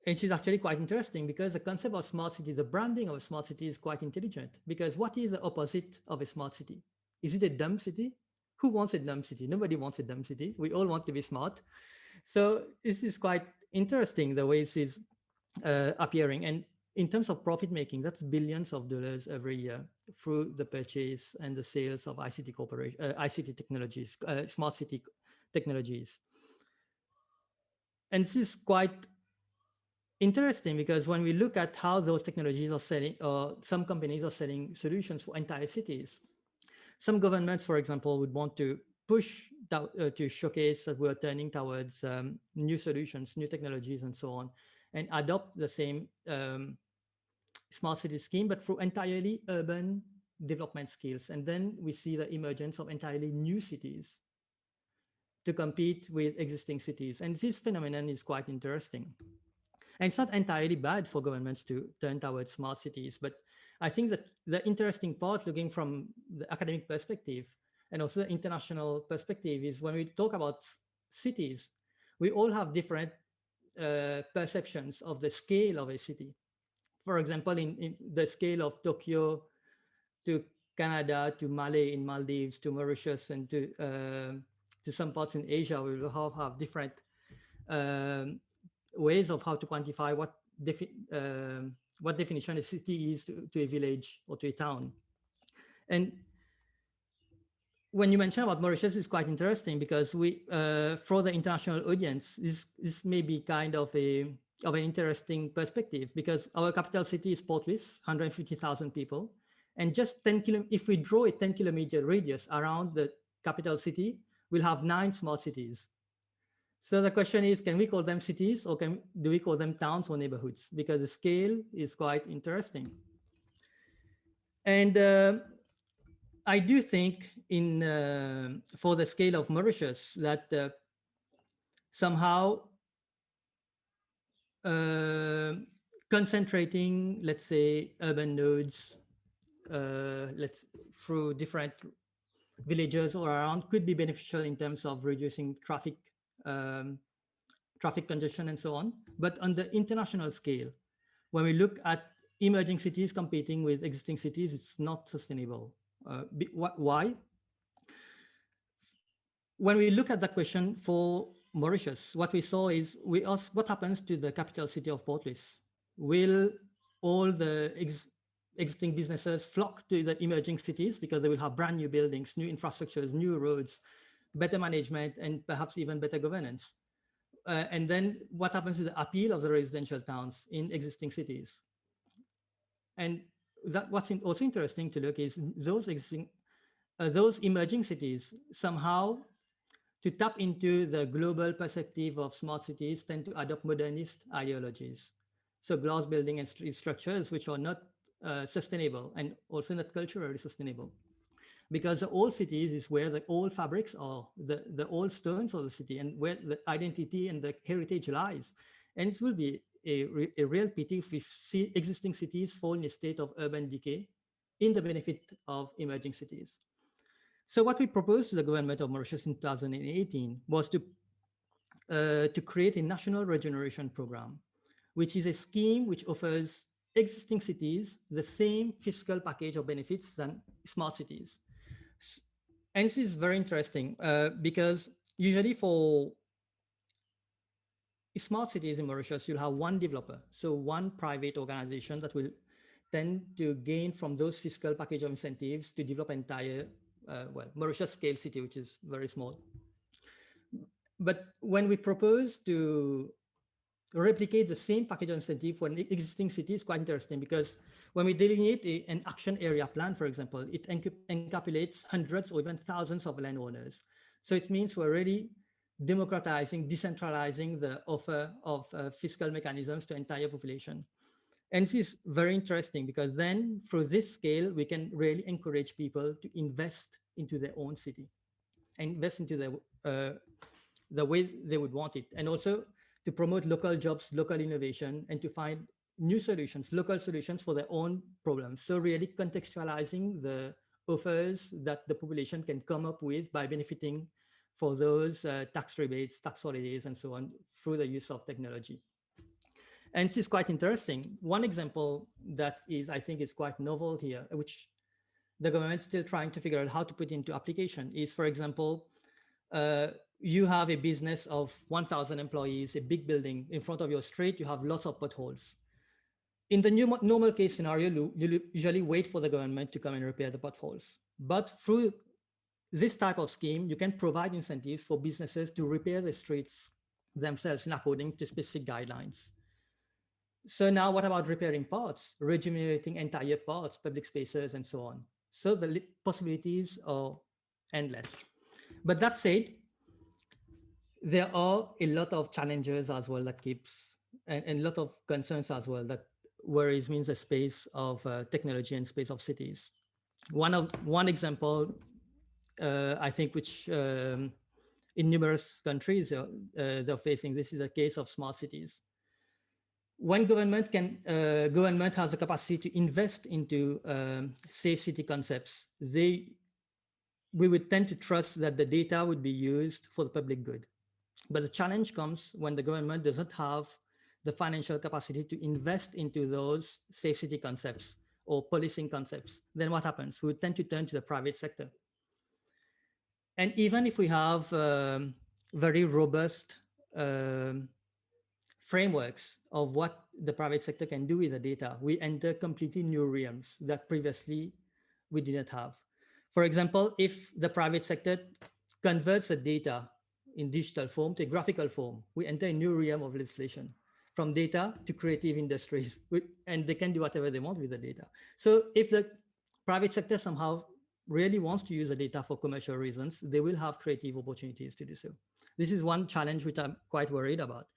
it is actually quite interesting because the concept of smart city, the branding of a smart city is quite intelligent, because what is the opposite of a smart city? Is it a dumb city? Who wants a dumb city? Nobody wants a dumb city. We all want to be smart. So this is quite interesting, the way it is appearing. And in terms of profit making, that's billions of dollars every year through the purchase and the sales of ICT technologies, smart city technologies. And this is quite interesting because when we look at how those technologies are selling, some companies are selling solutions for entire cities. Some governments, for example, would want to push to showcase that we're turning towards new solutions, new technologies, and so on, and adopt the same smart city scheme, but through entirely urban development skills. And then we see the emergence of entirely new cities to compete with existing cities. And this phenomenon is quite interesting. And it's not entirely bad for governments to turn towards smart cities, but I think that the interesting part, looking from the academic perspective and also the international perspective, is when we talk about cities, we all have different perceptions of the scale of a city. For example, in the scale of Tokyo to Canada to Malé in Maldives to Mauritius and to some parts in Asia, we will have different ways of how to quantify what definition a city is to a village or to a town. And when you mention about Mauritius, it's quite interesting because we, for the international audience, this may be kind of an interesting perspective, because our capital city is Port Louis, 150,000 people, and just 10 if we draw a 10-kilometer radius around the capital city, we'll have 9 smart cities. So the question is, can we call them cities, or do we call them towns or neighborhoods? Because the scale is quite interesting. And I do think for the scale of Mauritius that somehow concentrating, let's say, urban nodes through different villages or around could be beneficial in terms of reducing traffic congestion and so on. But on the international scale, when we look at emerging cities competing with existing cities, it's not sustainable. Why? When we look at that question for Mauritius, what we saw is we asked what happens to the capital city of Port Louis. Will all the existing businesses flock to the emerging cities because they will have brand new buildings, new infrastructures, new roads, better management, and perhaps even better governance? And then what happens to the appeal of the residential towns in existing cities? And what's also interesting to look is those emerging cities somehow, to tap into the global perspective of smart cities, tend to adopt modernist ideologies. So glass building and street structures, which are not sustainable and also not culturally sustainable. Because the old cities is where the old fabrics are, the old stones of the city, and where the identity and the heritage lies. And it will be a real pity if we see existing cities fall in a state of urban decay in the benefit of emerging cities. So what we proposed to the government of Mauritius in 2018 was to create a national regeneration program, which is a scheme which offers existing cities the same fiscal package of benefits than smart cities. And this is very interesting because usually for smart cities in Mauritius, you'll have one developer, so one private organization that will tend to gain from those fiscal package of incentives to develop entire Mauritius scale city, which is very small. But when we propose to replicate the same package of incentive for an existing city, is quite interesting, because when we delineate an action area plan, for example, it encapsulates hundreds or even thousands of landowners. So it means we're really democratizing, decentralizing the offer of fiscal mechanisms to entire population. And this is very interesting because then through this scale, we can really encourage people to invest into their own city, invest into the way they would want it. And also to promote local jobs, local innovation, and to find new solutions, local solutions for their own problems. So really contextualizing the offers that the population can come up with by benefiting for those tax rebates, tax holidays, and so on through the use of technology. And this is quite interesting. One example that is, I think, is quite novel here, which the government is still trying to figure out how to put into application is, for example, you have a business of 1,000 employees, a big building. In front of your street, you have lots of potholes. In the normal case scenario, you usually wait for the government to come and repair the potholes. But through this type of scheme, you can provide incentives for businesses to repair the streets themselves in according to specific guidelines. So now what about repairing parts, regenerating entire parts, public spaces, and so on? So the possibilities are endless. But that said, there are a lot of challenges as well that keeps, and a lot of concerns as well that worries means the space of technology and space of cities. One example, I think, which in numerous countries they're facing, this is the case of smart cities. When government has the capacity to invest into safe city concepts, we would tend to trust that the data would be used for the public good. But the challenge comes when the government doesn't have the financial capacity to invest into those safe city concepts or policing concepts. Then what happens? We would tend to turn to the private sector. And even if we have very robust frameworks of what the private sector can do with the data, we enter completely new realms that previously we didn't have. For example, if the private sector converts the data in digital form to a graphical form, we enter a new realm of legislation, from data to creative industries, and they can do whatever they want with the data. So if the private sector somehow really wants to use the data for commercial reasons, they will have creative opportunities to do so. This is one challenge which I'm quite worried about.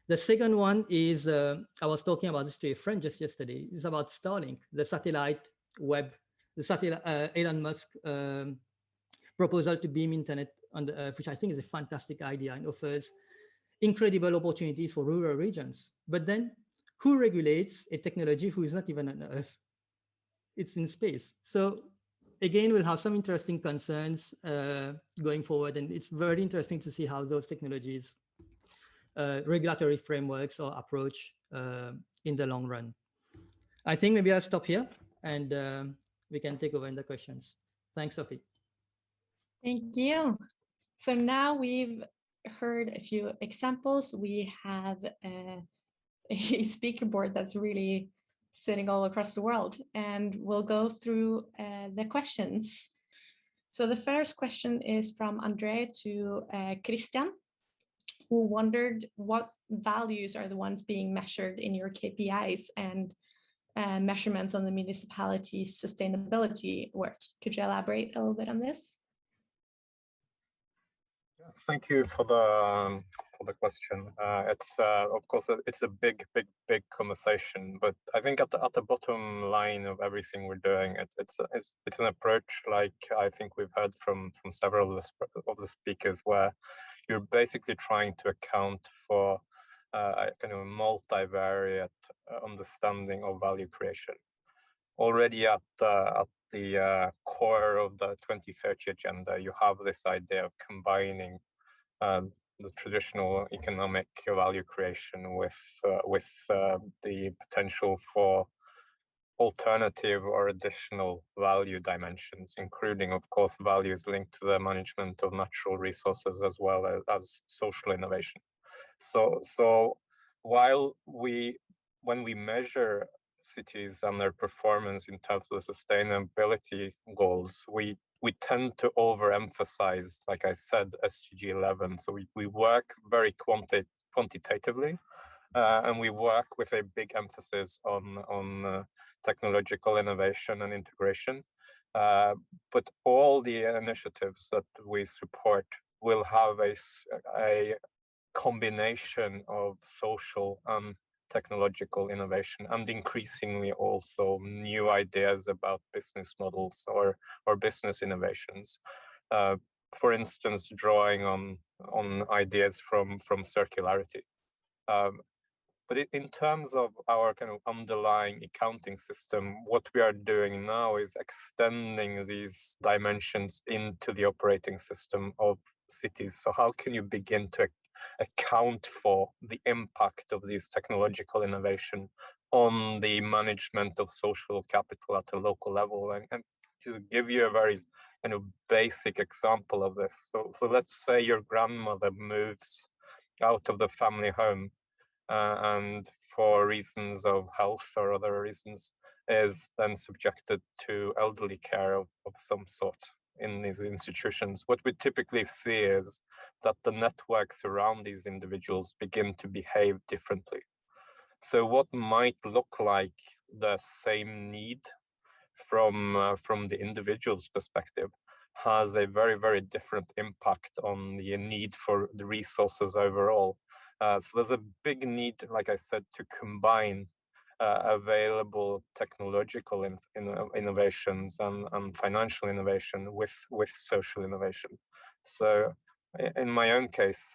The second one is, I was talking about this to a friend just yesterday, is about Starlink, the satellite web, the satellite Elon Musk proposal to beam internet on the Earth, which I think is a fantastic idea and offers incredible opportunities for rural regions. But then who regulates a technology who is not even on Earth? It's in space. So again, we'll have some interesting concerns going forward, and it's very interesting to see how those technologies, regulatory frameworks or approach in the long run. I think maybe I'll stop here and we can take over in the questions. Thanks, Sophie. Thank you. So now we've heard a few examples. We have a speaker board that's really sitting all across the world, and we'll go through the questions. So the first question is from Andre to Kristian, who wondered what values are the ones being measured in your KPIs and measurements on the municipality's sustainability work. Could you elaborate a little bit on this? Thank you for the question. It's of course it's a big conversation, but I think at the bottom line of everything we're doing, it's an approach like I think we've heard from several of the speakers, where you're basically trying to account for a kind of multivariate understanding of value creation. Already at the core of the 2030 agenda, you have this idea of combining the traditional economic value creation with the potential for alternative or additional value dimensions, including, of course, values linked to the management of natural resources as well as social innovation. So while when we measure cities and their performance in terms of the sustainability goals, we tend to overemphasize, like I said, SDG 11. So we work very quantitatively, and we work with a big emphasis on technological innovation and integration. But all the initiatives that we support will have a combination of social and technological innovation, and increasingly also new ideas about business models or business innovations. For instance, drawing on ideas from circularity. But in terms of our kind of underlying accounting system, what we are doing now is extending these dimensions into the operating system of cities. So how can you begin to account for the impact of these technological innovation on the management of social capital at a local level. And to give you a very kind of basic example of this, so let's say your grandmother moves out of the family home and for reasons of health or other reasons is then subjected to elderly care of some sort in these institutions. What we typically see is that the networks around these individuals begin to behave differently. So what might look like the same need from the individual's perspective has a very, very different impact on the need for the resources overall. So there's a big need, like I said, to combine available technological innovations and financial innovation with social innovation. So in my own case,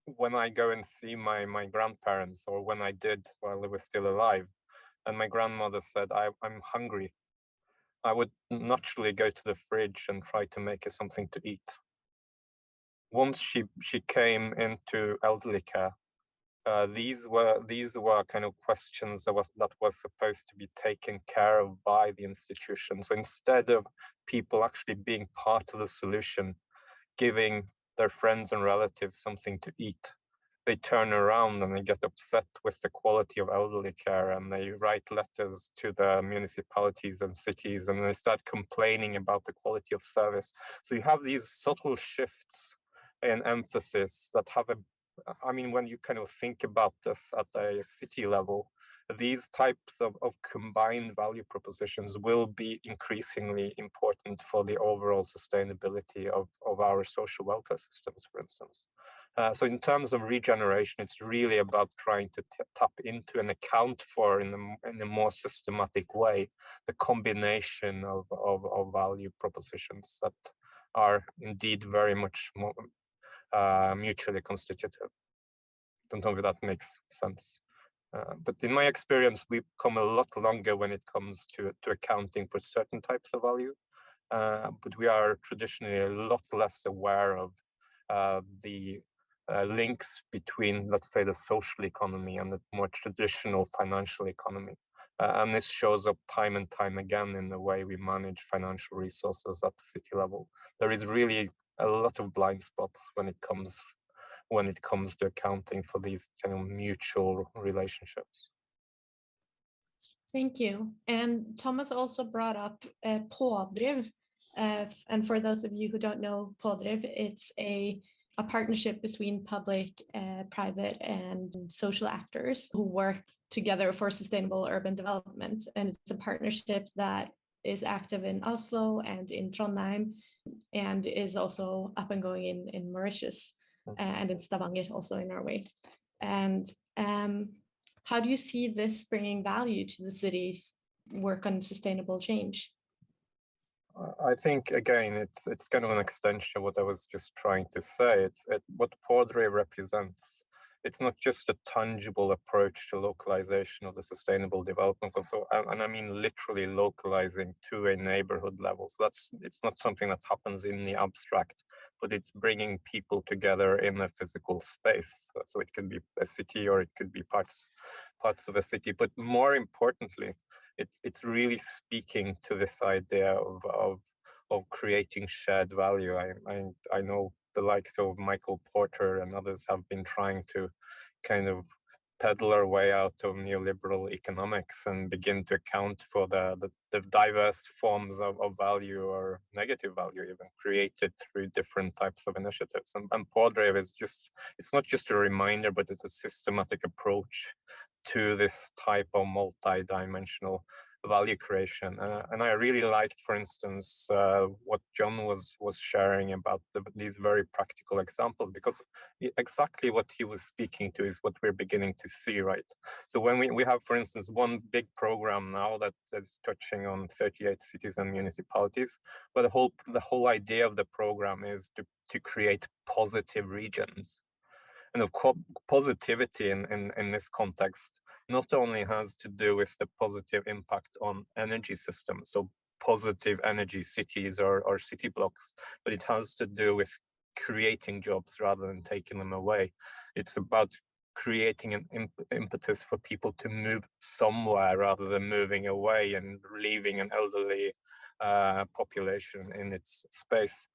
when I go and see my grandparents, or when I did while they were still alive, and my grandmother said, I'm hungry, I would naturally go to the fridge and try to make her something to eat. Once she came into elderly care, these were kind of questions that was supposed to be taken care of by the institution. So instead of people actually being part of the solution, giving their friends and relatives something to eat, they turn around and they get upset with the quality of elderly care, and they write letters to the municipalities and cities, and they start complaining about the quality of service. So you have these subtle shifts in emphasis that have I mean, when you kind of think about this at a city level, these types of combined value propositions will be increasingly important for the overall sustainability of our social welfare systems, for instance. So in terms of regeneration, it's really about trying to tap into and account for in a more systematic way the combination of value propositions that are indeed very much more mutually constitutive. Don't know if that makes sense. But in my experience, we've come a lot longer when it comes to accounting for certain types of value. But we are traditionally a lot less aware of the links between, let's say, the social economy and the more traditional financial economy. And this shows up time and time again in the way we manage financial resources at the city level. There is really a lot of blind spots when it comes to accounting for these kind of mutual relationships. Thank you. And Thomas also brought up pådriv. And for those of you who don't know pådriv, it's a partnership between public, private, and social actors who work together for sustainable urban development. And it's a partnership that is active in Oslo and in Trondheim, and is also up and going in Mauritius and in Stavanger, also in Norway. And how do you see this bringing value to the city's work on sustainable change? I think, again, it's kind of an extension of what I was just trying to say. What pådriv represents. It's not just a tangible approach to localization of the sustainable development goals, and I mean literally localizing to a neighborhood level. So it's not something that happens in the abstract, but it's bringing people together in a physical space. So it could be a city, or it could be parts of a city. But more importantly, it's really speaking to this idea of creating shared value. I know the likes of Michael Porter and others have been trying to kind of peddle our way out of neoliberal economics and begin to account for the diverse forms of value, or negative value even, created through different types of initiatives. And pådriv is it's not just a reminder, but it's a systematic approach to this type of multi-dimensional value creation. And I really liked, for instance, what John was sharing about these very practical examples, because exactly what he was speaking to is what we're beginning to see, right? So when we have, for instance, one big program now that is touching on 38 cities and municipalities, but the whole idea of the program is to create positive regions. And of course, positivity in this context not only has to do with the positive impact on energy systems, so positive energy cities or city blocks, but it has to do with creating jobs rather than taking them away. It's about creating an impetus for people to move somewhere rather than moving away and leaving an elderly population in its space.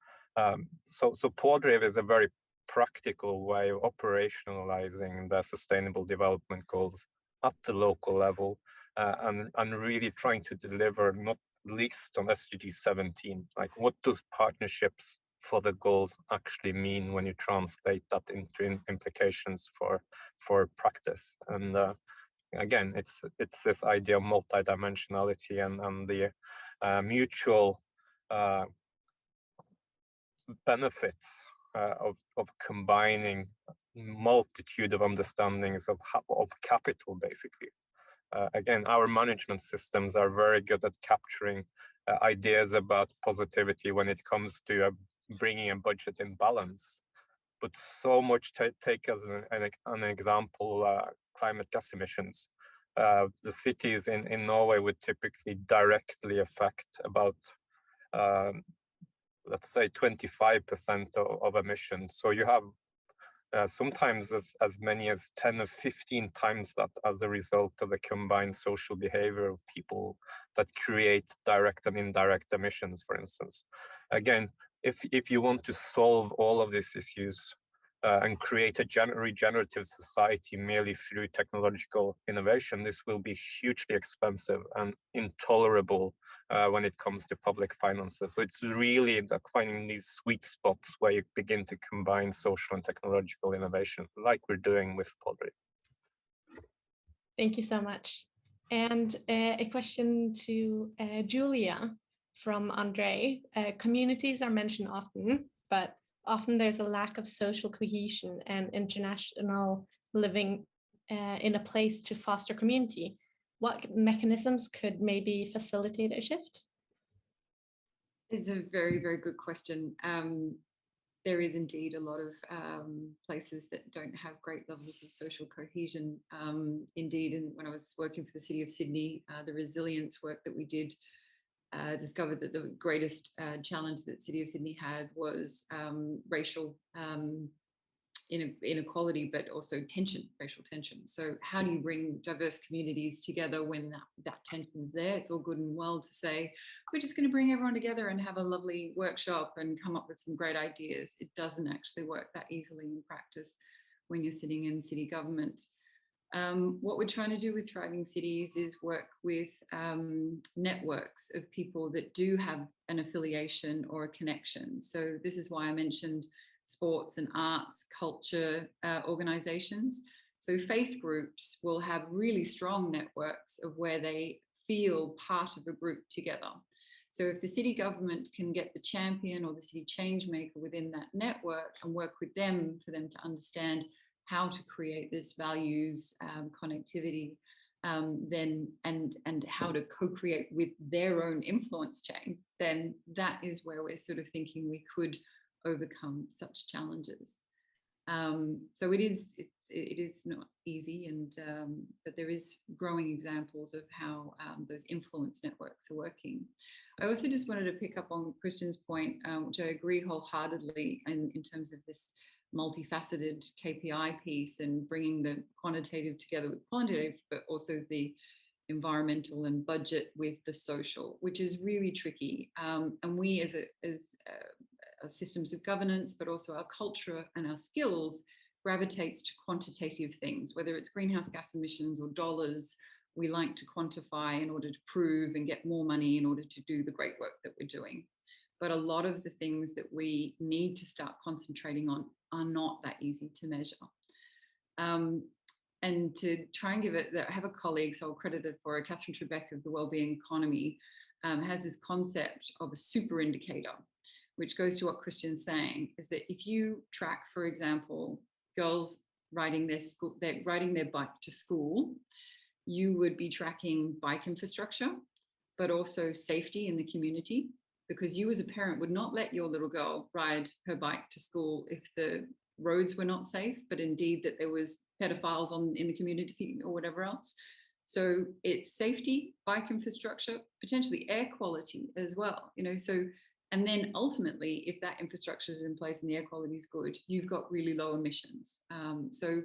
So Pådriv is a very practical way of operationalizing the sustainable development goals at the local level, and really trying to deliver, not least on SDG 17, like what does partnerships for the goals actually mean when you translate that into implications for practice. And again, it's this idea of multidimensionality and the mutual benefits of combining multitude of understandings of capital, basically. Again, our management systems are very good at capturing ideas about positivity when it comes to bringing a budget in balance. But so much, take as an example, climate gas emissions. The cities in Norway would typically directly affect about, let's say, 25% of emissions. So you have sometimes as many as 10 or 15 times that as a result of the combined social behavior of people that create direct and indirect emissions, for instance. Again, if you want to solve all of these issues and create a regenerative society merely through technological innovation, this will be hugely expensive and intolerable when it comes to public finances. So it's really finding these sweet spots where you begin to combine social and technological innovation, like we're doing with Pådriv. Thank you so much. And a question to Julia from Andre. Communities are mentioned often, but often there's a lack of social cohesion and international living in a place to foster community. What mechanisms could maybe facilitate a shift? It's a very, very good question. There is indeed a lot of places that don't have great levels of social cohesion. Indeed, and when I was working for the City of Sydney, the resilience work that we did discovered that the greatest challenge that the City of Sydney had was racial inequality, but also racial tension. So how do you bring diverse communities together when that tension's there? It's all good and well to say, we're just going to bring everyone together and have a lovely workshop and come up with some great ideas. It doesn't actually work that easily in practice when you're sitting in city government. What we're trying to do with Thriving Cities is work with networks of people that do have an affiliation or a connection. So this is why I mentioned sports and arts, culture organizations. So faith groups will have really strong networks of where they feel part of a group together. So if the city government can get the champion or the city change maker within that network and work with them for them to understand how to create this values connectivity, then and how to co-create with their own influence chain, then that is where we're sort of thinking we could overcome such challenges. So it is not easy, and but there is growing examples of how those influence networks are working. I also just wanted to pick up on Kristian's point, which I agree wholeheartedly in terms of this multifaceted KPI piece and bringing the quantitative together with quantitative, but also the environmental and budget with the social, which is really tricky. And we as systems of governance, but also our culture and our skills gravitates to quantitative things, whether it's greenhouse gas emissions or dollars. We like to quantify in order to prove and get more money in order to do the great work that we're doing. But a lot of the things that we need to start concentrating on are not that easy to measure. And to try and give it, I have a colleague, so I'll credit it for Catherine Trebek of the Wellbeing Economy, has this concept of a super indicator, which goes to what Kristian's saying, is that if you track, for example, girls riding their bike to school, you would be tracking bike infrastructure, but also safety in the community, because you as a parent would not let your little girl ride her bike to school if the roads were not safe, but indeed that there was pedophiles in the community or whatever else. So it's safety, bike infrastructure, potentially air quality as well, you know, so, And then ultimately, if that infrastructure is in place and the air quality is good, you've got really low emissions. So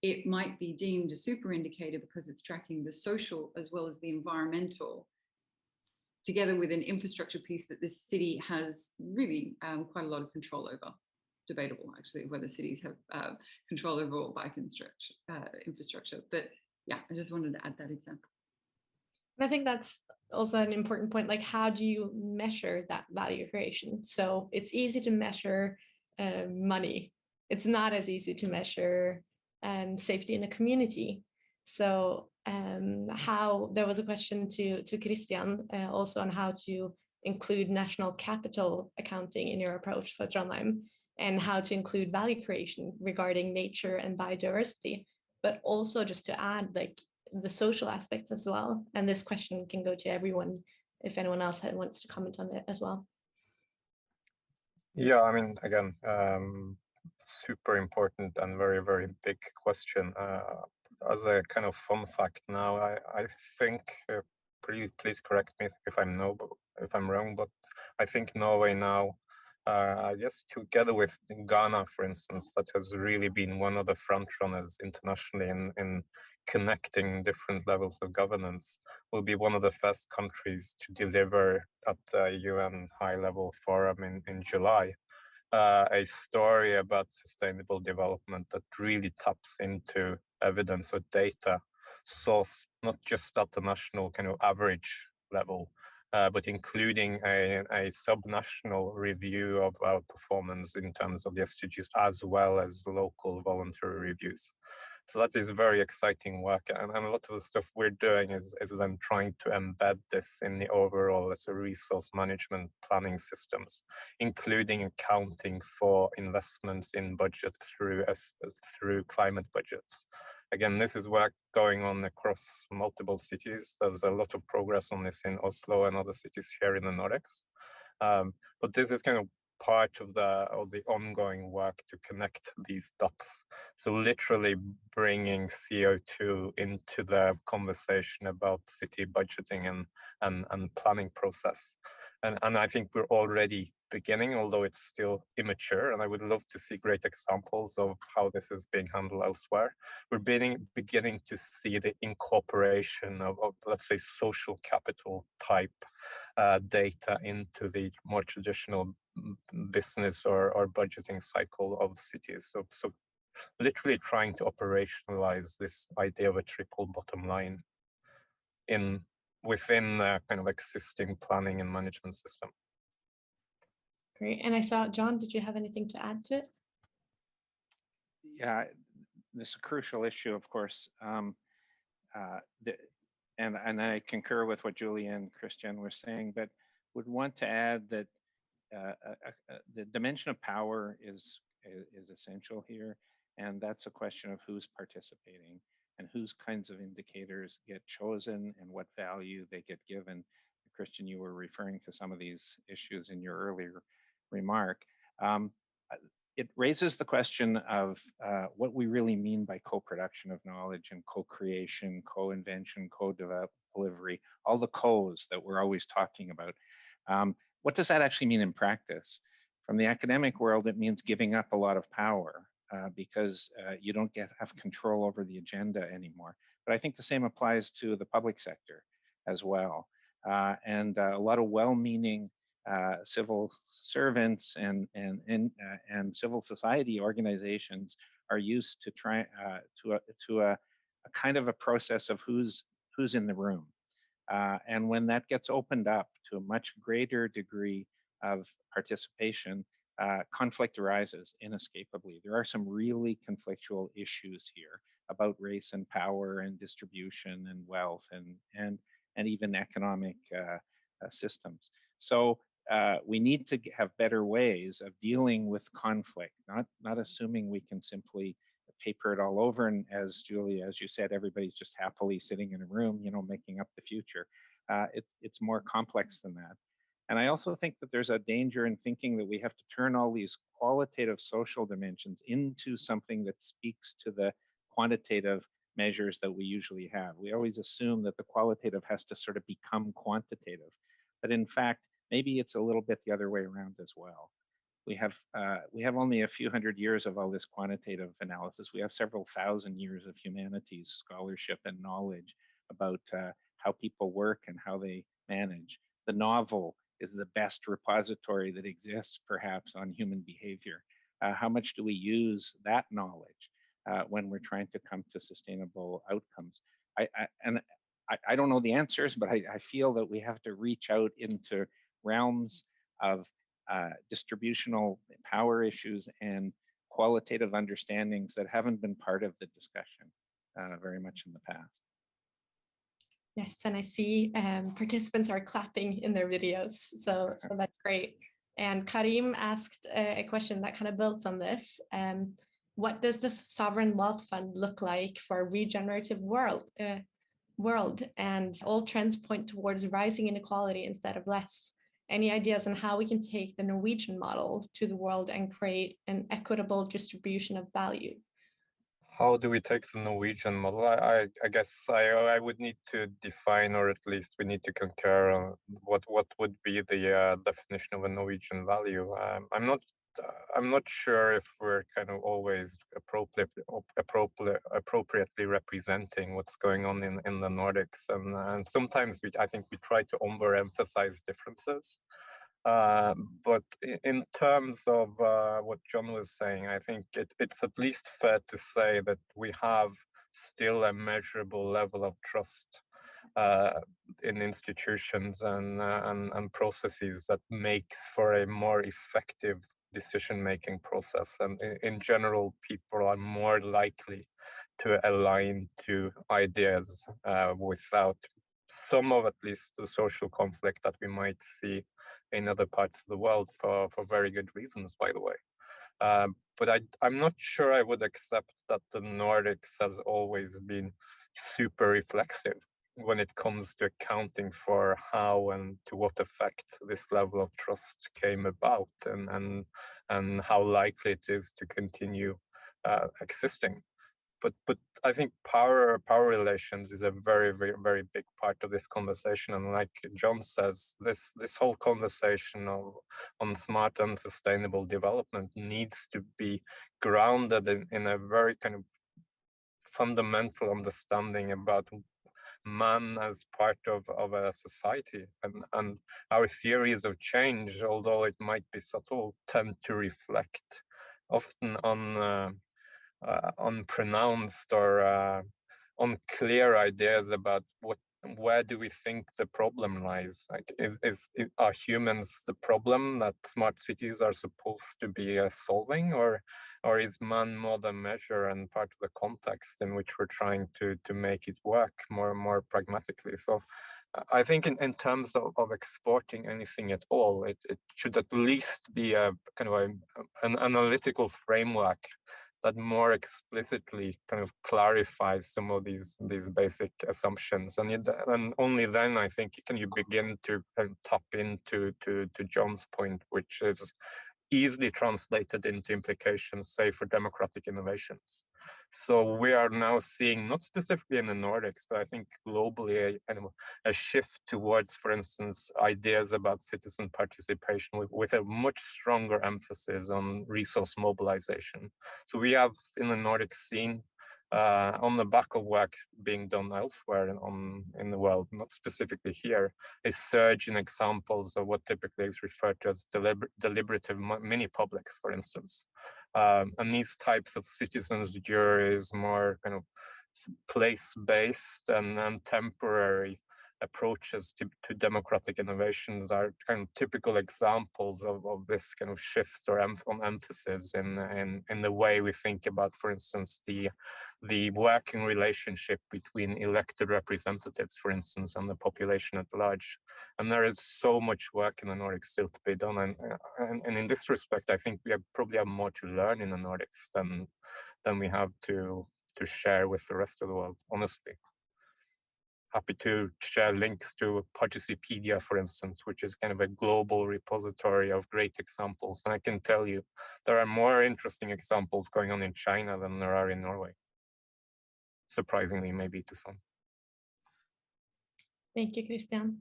it might be deemed a super indicator because it's tracking the social as well as the environmental, together with an infrastructure piece that this city has really quite a lot of control over. Debatable, actually, whether cities have control over all bike infrastructure. But yeah, I just wanted to add that example. And I think that's also an important point, like how do you measure that value creation? So it's easy to measure money. It's not as easy to measure safety in a community. So how, there was a question to Kristian also on how to include national capital accounting in your approach for Trondheim, and how to include value creation regarding nature and biodiversity, but also just to add like the social aspects as well. And this question can go to everyone if anyone else wants to comment on it as well. Yeah, I mean, again, super important and very, very big question. As a kind of fun fact now, I think, please correct me if I'm wrong, but I think Norway now, I guess together with Ghana, for instance, that has really been one of the front runners internationally in connecting different levels of governance, will be one of the first countries to deliver at the UN high-level forum in July a story about sustainable development that really taps into evidence or data source, not just at the national kind of average level, but including a sub-national review of our performance in terms of the SDGs, as well as local voluntary reviews. So that is very exciting work, and a lot of the stuff we're doing is then trying to embed this in the overall as a resource management planning systems, including accounting for investments in budget through climate budgets. Again, this is work going on across multiple cities. There's a lot of progress on this in Oslo and other cities here in the Nordics. But this is kind of part of the ongoing work to connect these dots. So literally bringing CO2 into the conversation about city budgeting and planning process. And I think we're already beginning, although it's still immature, and I would love to see great examples of how this is being handled elsewhere. We're beginning to see the incorporation of let's say, social capital type data into the more traditional business or budgeting cycle of cities. So literally trying to operationalize this idea of a triple bottom line within the kind of existing planning and management system. Great. And I saw, John, did you have anything to add to it? Yeah, this is a crucial issue, of course. And I concur with what Julia and Kristian were saying, but would want to add that the dimension of power is essential here, and that's a question of who's participating and whose kinds of indicators get chosen and what value they get given. Kristian, you were referring to some of these issues in your earlier remark. It raises the question of what we really mean by co-production of knowledge and co-creation, co-invention, co-delivery, all the co's that we're always talking about. What does that actually mean in practice? From the academic world, it means giving up a lot of power because you don't have control over the agenda anymore. But I think the same applies to the public sector as well. And a lot of well-meaning civil servants and civil society organizations are used to try to a kind of a process of who's in the room. And when that gets opened up to a much greater degree of participation, conflict arises inescapably. There are some really conflictual issues here about race and power and distribution and wealth and even economic systems. So we need to have better ways of dealing with conflict, not assuming we can simply paper it all over. And as Julia, as you said, everybody's just happily sitting in a room, making up the future. It's more complex than that. And I also think that there's a danger in thinking that we have to turn all these qualitative social dimensions into something that speaks to the quantitative measures that we usually have. We always assume that the qualitative has to sort of become quantitative. But in fact, maybe it's a little bit the other way around as well. We have only a few hundred years of all this quantitative analysis. We have several thousand years of humanities scholarship and knowledge about how people work and how they manage. The novel is the best repository that exists, perhaps, on human behavior. How much do we use that knowledge when we're trying to come to sustainable outcomes? I don't know the answers, but I feel that we have to reach out into realms of distributional power issues and qualitative understandings that haven't been part of the discussion very much in the past. Yes, and I see participants are clapping in their videos, so that's great. And Karim asked a question that kind of builds on this. What does the sovereign wealth fund look like for a regenerative world? And all trends point towards rising inequality instead of less. Any ideas on how we can take the Norwegian model to the world and create an equitable distribution of value? How do we take the Norwegian model? I guess I would need to define, or at least we need to concur what would be the definition of a Norwegian value. I'm not sure if we're kind of always appropriately representing what's going on in the Nordics, and sometimes I think we try to overemphasize differences. But in terms of what John was saying, I think it's at least fair to say that we have still a measurable level of trust in institutions and processes that makes for a more effective decision-making process. And in general, people are more likely to align to ideas without some of at least the social conflict that we might see in other parts of the world for very good reasons, by the way. But I'm not sure I would accept that the Nordics has always been super reflexive when it comes to accounting for how and to what effect this level of trust came about, and how likely it is to continue existing. But I think power relations is a very, very, very big part of this conversation. And like John says, this whole conversation on smart and sustainable development needs to be grounded in a very kind of fundamental understanding about man as part of a society. And our theories of change, although it might be subtle, tend to reflect often on unpronounced or unclear ideas about where do we think the problem lies. Like, are humans the problem that smart cities are supposed to be solving, or is man more the measure and part of the context in which we're trying to make it work more pragmatically? So I think in terms of exporting anything at all, it should at least be a kind of an analytical framework that more explicitly kind of clarifies some of these basic assumptions, and only then I think can you begin to kind of tap into to John's point, which is easily translated into implications, say, for democratic innovations. So we are now seeing, not specifically in the Nordics, but I think globally, a shift towards, for instance, ideas about citizen participation with a much stronger emphasis on resource mobilization. So we have in the Nordics seen, on the back of work being done elsewhere in the world, not specifically here, a surge in examples of what typically is referred to as deliberative mini-publics, for instance. And these types of citizens' juries, more kind of place-based and temporary approaches to democratic innovations, are kind of typical examples of this kind of shift or on emphasis in the way we think about, for instance, the working relationship between elected representatives, for instance, and the population at large. And there is so much work in the Nordics still to be done. And in this respect, I think we probably have more to learn in the Nordics than we have to share with the rest of the world, honestly. Happy to share links to Participedia, for instance, which is kind of a global repository of great examples. And I can tell you, there are more interesting examples going on in China than there are in Norway. Surprisingly, maybe to some. Thank you, Kristian.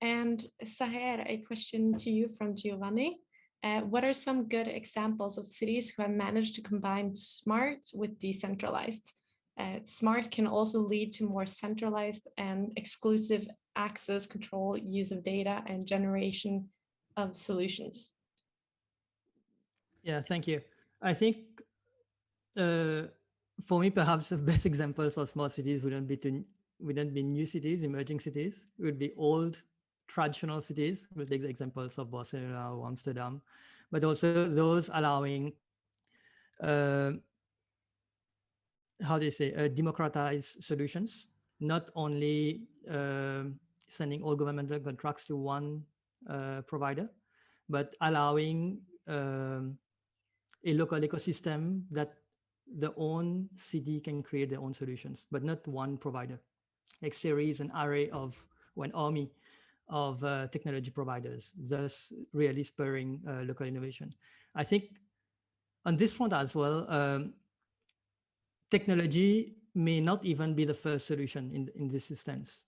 And Saher, a question to you from Giovanni. What are some good examples of cities who have managed to combine smart with decentralized? Smart can also lead to more centralized and exclusive access, control, use of data, and generation of solutions. Yeah, thank you. I think for me, perhaps the best examples of smart cities wouldn't be new cities, emerging cities. It would be old traditional cities. We'll take the examples of Barcelona or Amsterdam, but also those allowing, how do you say, democratized solutions, not only sending all governmental contracts to one provider, but allowing a local ecosystem that the own city can create their own solutions, but not one provider. Like series, an array of, or an army of technology providers, thus really spurring local innovation. I think on this front as well, technology may not even be the first solution in this instance.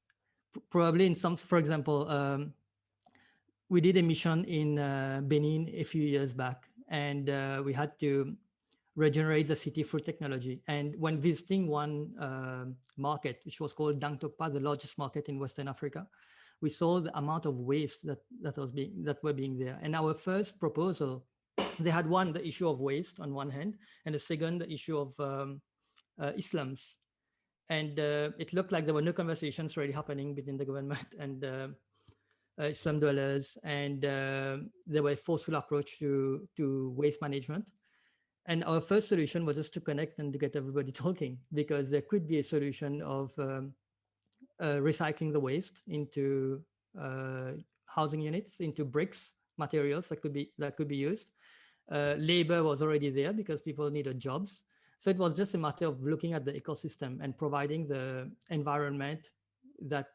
Probably in some, for example, we did a mission in Benin a few years back, and we had to regenerate the city through technology. And when visiting one market, which was called Dangtokpa, the largest market in Western Africa, we saw the amount of waste that were being there. And our first proposal, they had the issue of waste on one hand, and the second, the issue of Islams. And it looked like there were no conversations really happening between the government and Islam dwellers, and there were a forceful approach to waste management. And our first solution was just to connect and to get everybody talking, because there could be a solution of recycling the waste into housing units, into bricks, materials that could be used. Labor was already there because people needed jobs. So it was just a matter of looking at the ecosystem and providing the environment, the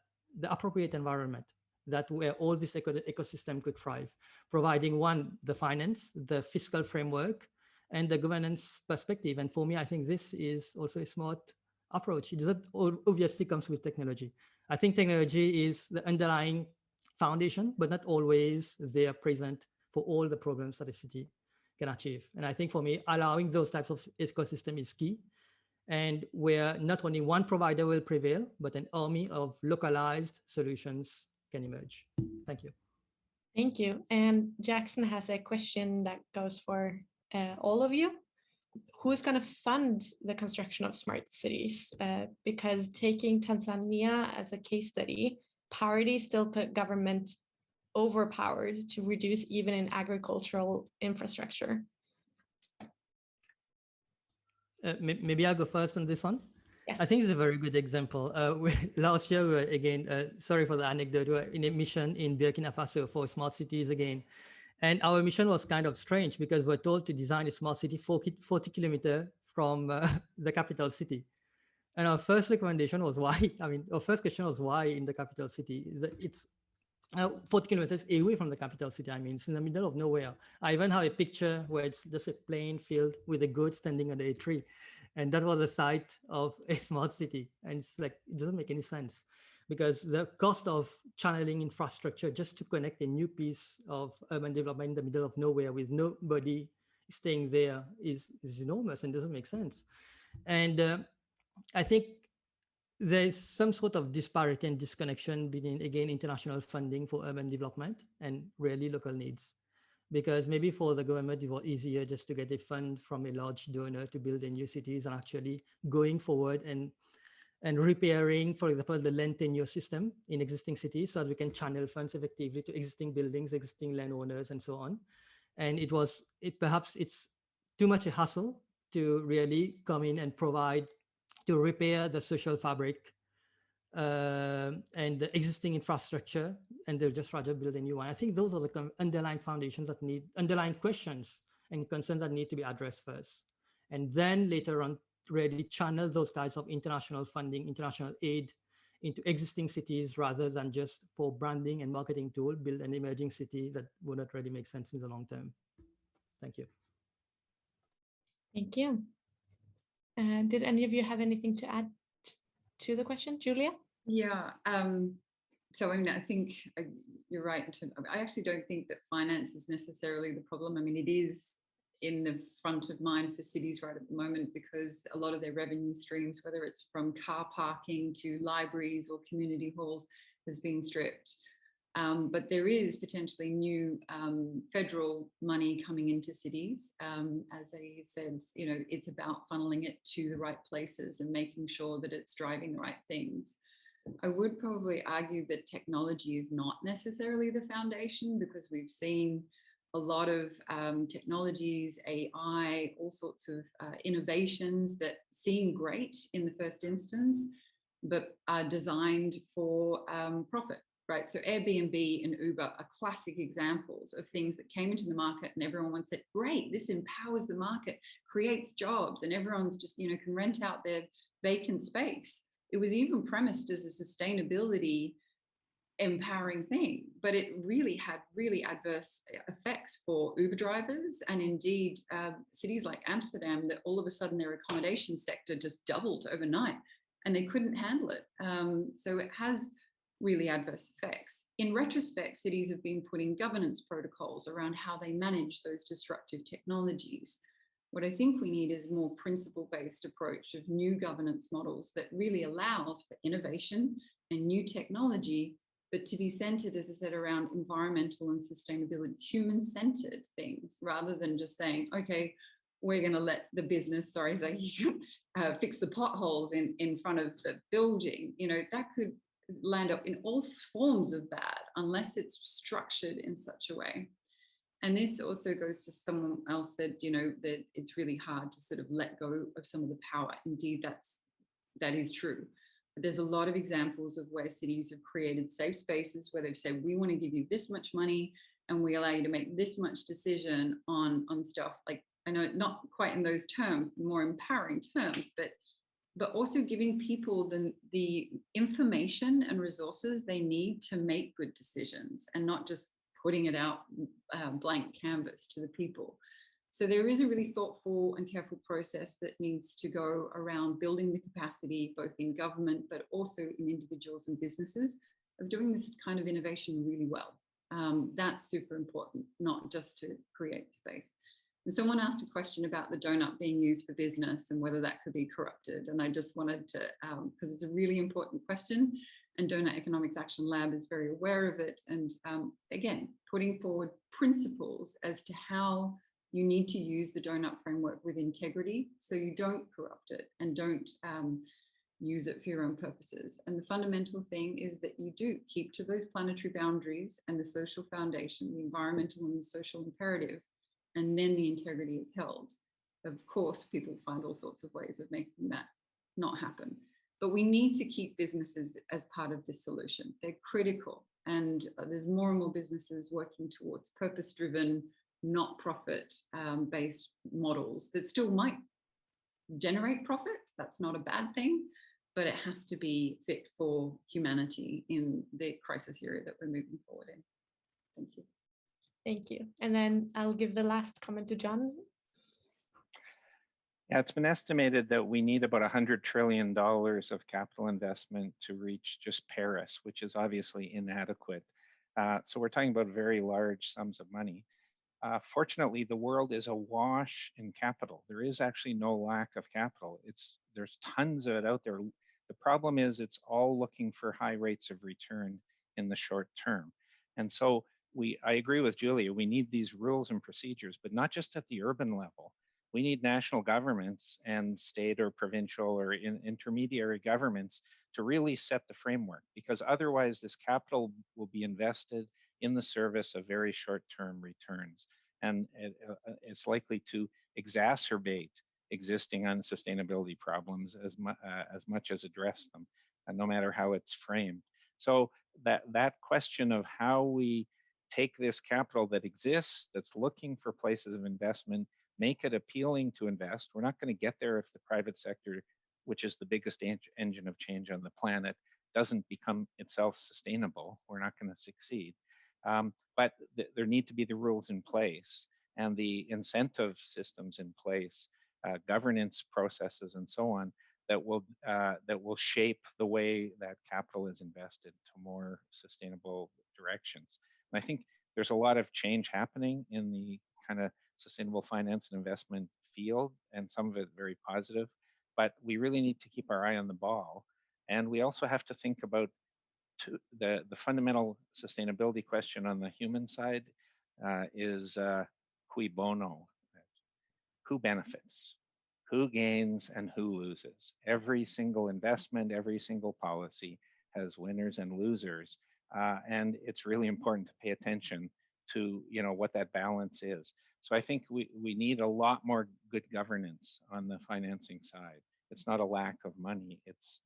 appropriate environment that where all this ecosystem could thrive, providing the finance, the fiscal framework, and the governance perspective. And for me, I think this is also a smart approach. It doesn't obviously comes with technology. I think technology is the underlying foundation, but not always they are present for all the problems that a city can achieve. And I think for me, allowing those types of ecosystem is key, and where not only one provider will prevail, but an army of localized solutions can emerge. Thank you. Thank you. And Jackson has a question that goes for all of you. Who's going to fund the construction of smart cities? Because taking Tanzania as a case study, poverty still put government overpowered to reduce even in agricultural infrastructure. Maybe I'll go first on this one. Yes. I think it's a very good example. Last year, we were again, sorry for the anecdote, we were in a mission in Burkina Faso for smart cities again. And our mission was kind of strange because we're told to design a smart city 40 kilometers from the capital city. And our first recommendation was why? I mean, our first question was why in the capital city? It's 40 kilometers away from the capital city. I mean, it's in the middle of nowhere. I even have a picture where it's just a plain field with a goat standing under a tree. And that was the site of a smart city. And it's like, it doesn't make any sense, because the cost of channeling infrastructure just to connect a new piece of urban development in the middle of nowhere with nobody staying there is enormous and doesn't make sense. And I think there's some sort of disparity and disconnection between, again, international funding for urban development and really local needs. Because maybe for the government, it was easier just to get a fund from a large donor to build a new cities, and actually going forward and repairing, for example, the land tenure system in existing cities so that we can channel funds effectively to existing buildings, existing landowners, and so on. And perhaps it's too much a hassle to really come in and provide to repair the social fabric and the existing infrastructure, and they'll just rather build a new one. I think those are the underlying foundations that underlying questions and concerns that need to be addressed first. And then later on, really channel those types of international funding, international aid into existing cities rather than just for branding and marketing tool, build an emerging city that would not really make sense in the long term. Thank you. Thank you. Did any of you have anything to add to the question, Julia? Yeah. So I mean, I think you're right. I actually don't think that finance is necessarily the problem. I mean, it is in the front of mind for cities right at the moment, because a lot of their revenue streams, whether it's from car parking to libraries or community halls, has been stripped. But there is potentially new federal money coming into cities. As I said, you know, it's about funneling it to the right places and making sure that it's driving the right things. I would probably argue that technology is not necessarily the foundation, because we've seen a lot of technologies, AI, all sorts of innovations that seem great in the first instance, but are designed for profit. Right, so Airbnb and Uber are classic examples of things that came into the market and everyone said, great, this empowers the market, creates jobs, and everyone's just, you know, can rent out their vacant space. It was even premised as a sustainability empowering thing, but it really had really adverse effects for Uber drivers, and indeed cities like Amsterdam, that all of a sudden their accommodation sector just doubled overnight and they couldn't handle it. So it has really adverse effects. In retrospect, cities have been putting governance protocols around how they manage those disruptive technologies. What I think we need is a more principle-based approach of new governance models that really allows for innovation and new technology, but to be centered, as I said, around environmental and sustainability, human-centered things, rather than just saying, okay, we're going to let the business, fix the potholes in front of the building. You know, that could land up in all forms of bad unless it's structured in such a way. And this also goes to someone else said, you know, that it's really hard to sort of let go of some of the power. Indeed, that is true. But there's a lot of examples of where cities have created safe spaces where they've said, we want to give you this much money and we allow you to make this much decision on stuff. Like, I know not quite in those terms, more empowering terms, but also giving people the information and resources they need to make good decisions, and not just putting it out blank canvas to the people. So there is a really thoughtful and careful process that needs to go around building the capacity, both in government, but also in individuals and businesses, of doing this kind of innovation really well. That's super important, not just to create space. And someone asked a question about the donut being used for business and whether that could be corrupted. And I just wanted to, because it's a really important question, and Donut Economics Action Lab is very aware of it. And again, putting forward principles as to how you need to use the donut framework with integrity, so you don't corrupt it and don't use it for your own purposes. And the fundamental thing is that you do keep to those planetary boundaries and the social foundation, the environmental and the social imperative, and then the integrity is held. Of course, people find all sorts of ways of making that not happen. But we need to keep businesses as part of this solution. They're critical. And there's more and more businesses working towards purpose-driven, not profit-based models that still might generate profit. That's not a bad thing, but it has to be fit for humanity in the crisis area that we're moving forward in. Thank you. Thank you. And then I'll give the last comment to John. Yeah, it's been estimated that we need about $100 trillion of capital investment to reach just Paris, which is obviously inadequate. So we're talking about very large sums of money. Fortunately, the world is awash in capital. There is actually no lack of capital. There's tons of it out there. The problem is it's all looking for high rates of return in the short term. And so I agree with Julia, we need these rules and procedures, but not just at the urban level. We need national governments and state or provincial or intermediary governments to really set the framework, because otherwise this capital will be invested in the service of very short-term returns. And it's likely to exacerbate existing unsustainability problems as much as address them, no matter how it's framed. So that question of how we take this capital that exists, that's looking for places of investment, make it appealing to invest. We're not going to get there if the private sector, which is the biggest engine of change on the planet, doesn't become itself sustainable. We're not going to succeed. But there need to be the rules in place and the incentive systems in place, governance processes and so on, that will shape the way that capital is invested to more sustainable directions. And I think there's a lot of change happening in the kind of sustainable finance and investment field, and some of it very positive, but we really need to keep our eye on the ball. And we also have to think about the fundamental sustainability question on the human side is cui bono, who benefits, who gains, and who loses. Every single investment, every single policy has winners and losers, and it's really important to pay attention to what that balance is. So I think we need a lot more good governance on the financing side. It's not a lack of money, it's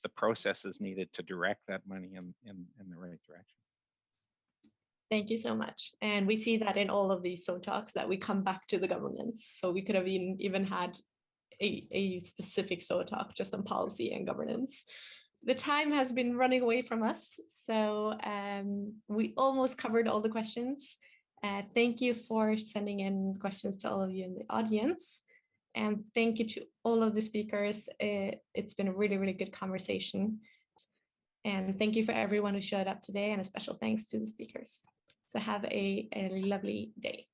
the processes needed to direct that money in the right direction. Thank you so much. And we see that in all of these SoTalks that we come back to the governance. So we could have even had a specific SoTalk just on policy and governance. The time has been running away from us, so we almost covered all the questions. Thank you for sending in questions to all of you in the audience. And thank you to all of the speakers. It's been a really, really good conversation. And thank you for everyone who showed up today, and a special thanks to the speakers. So have a lovely day.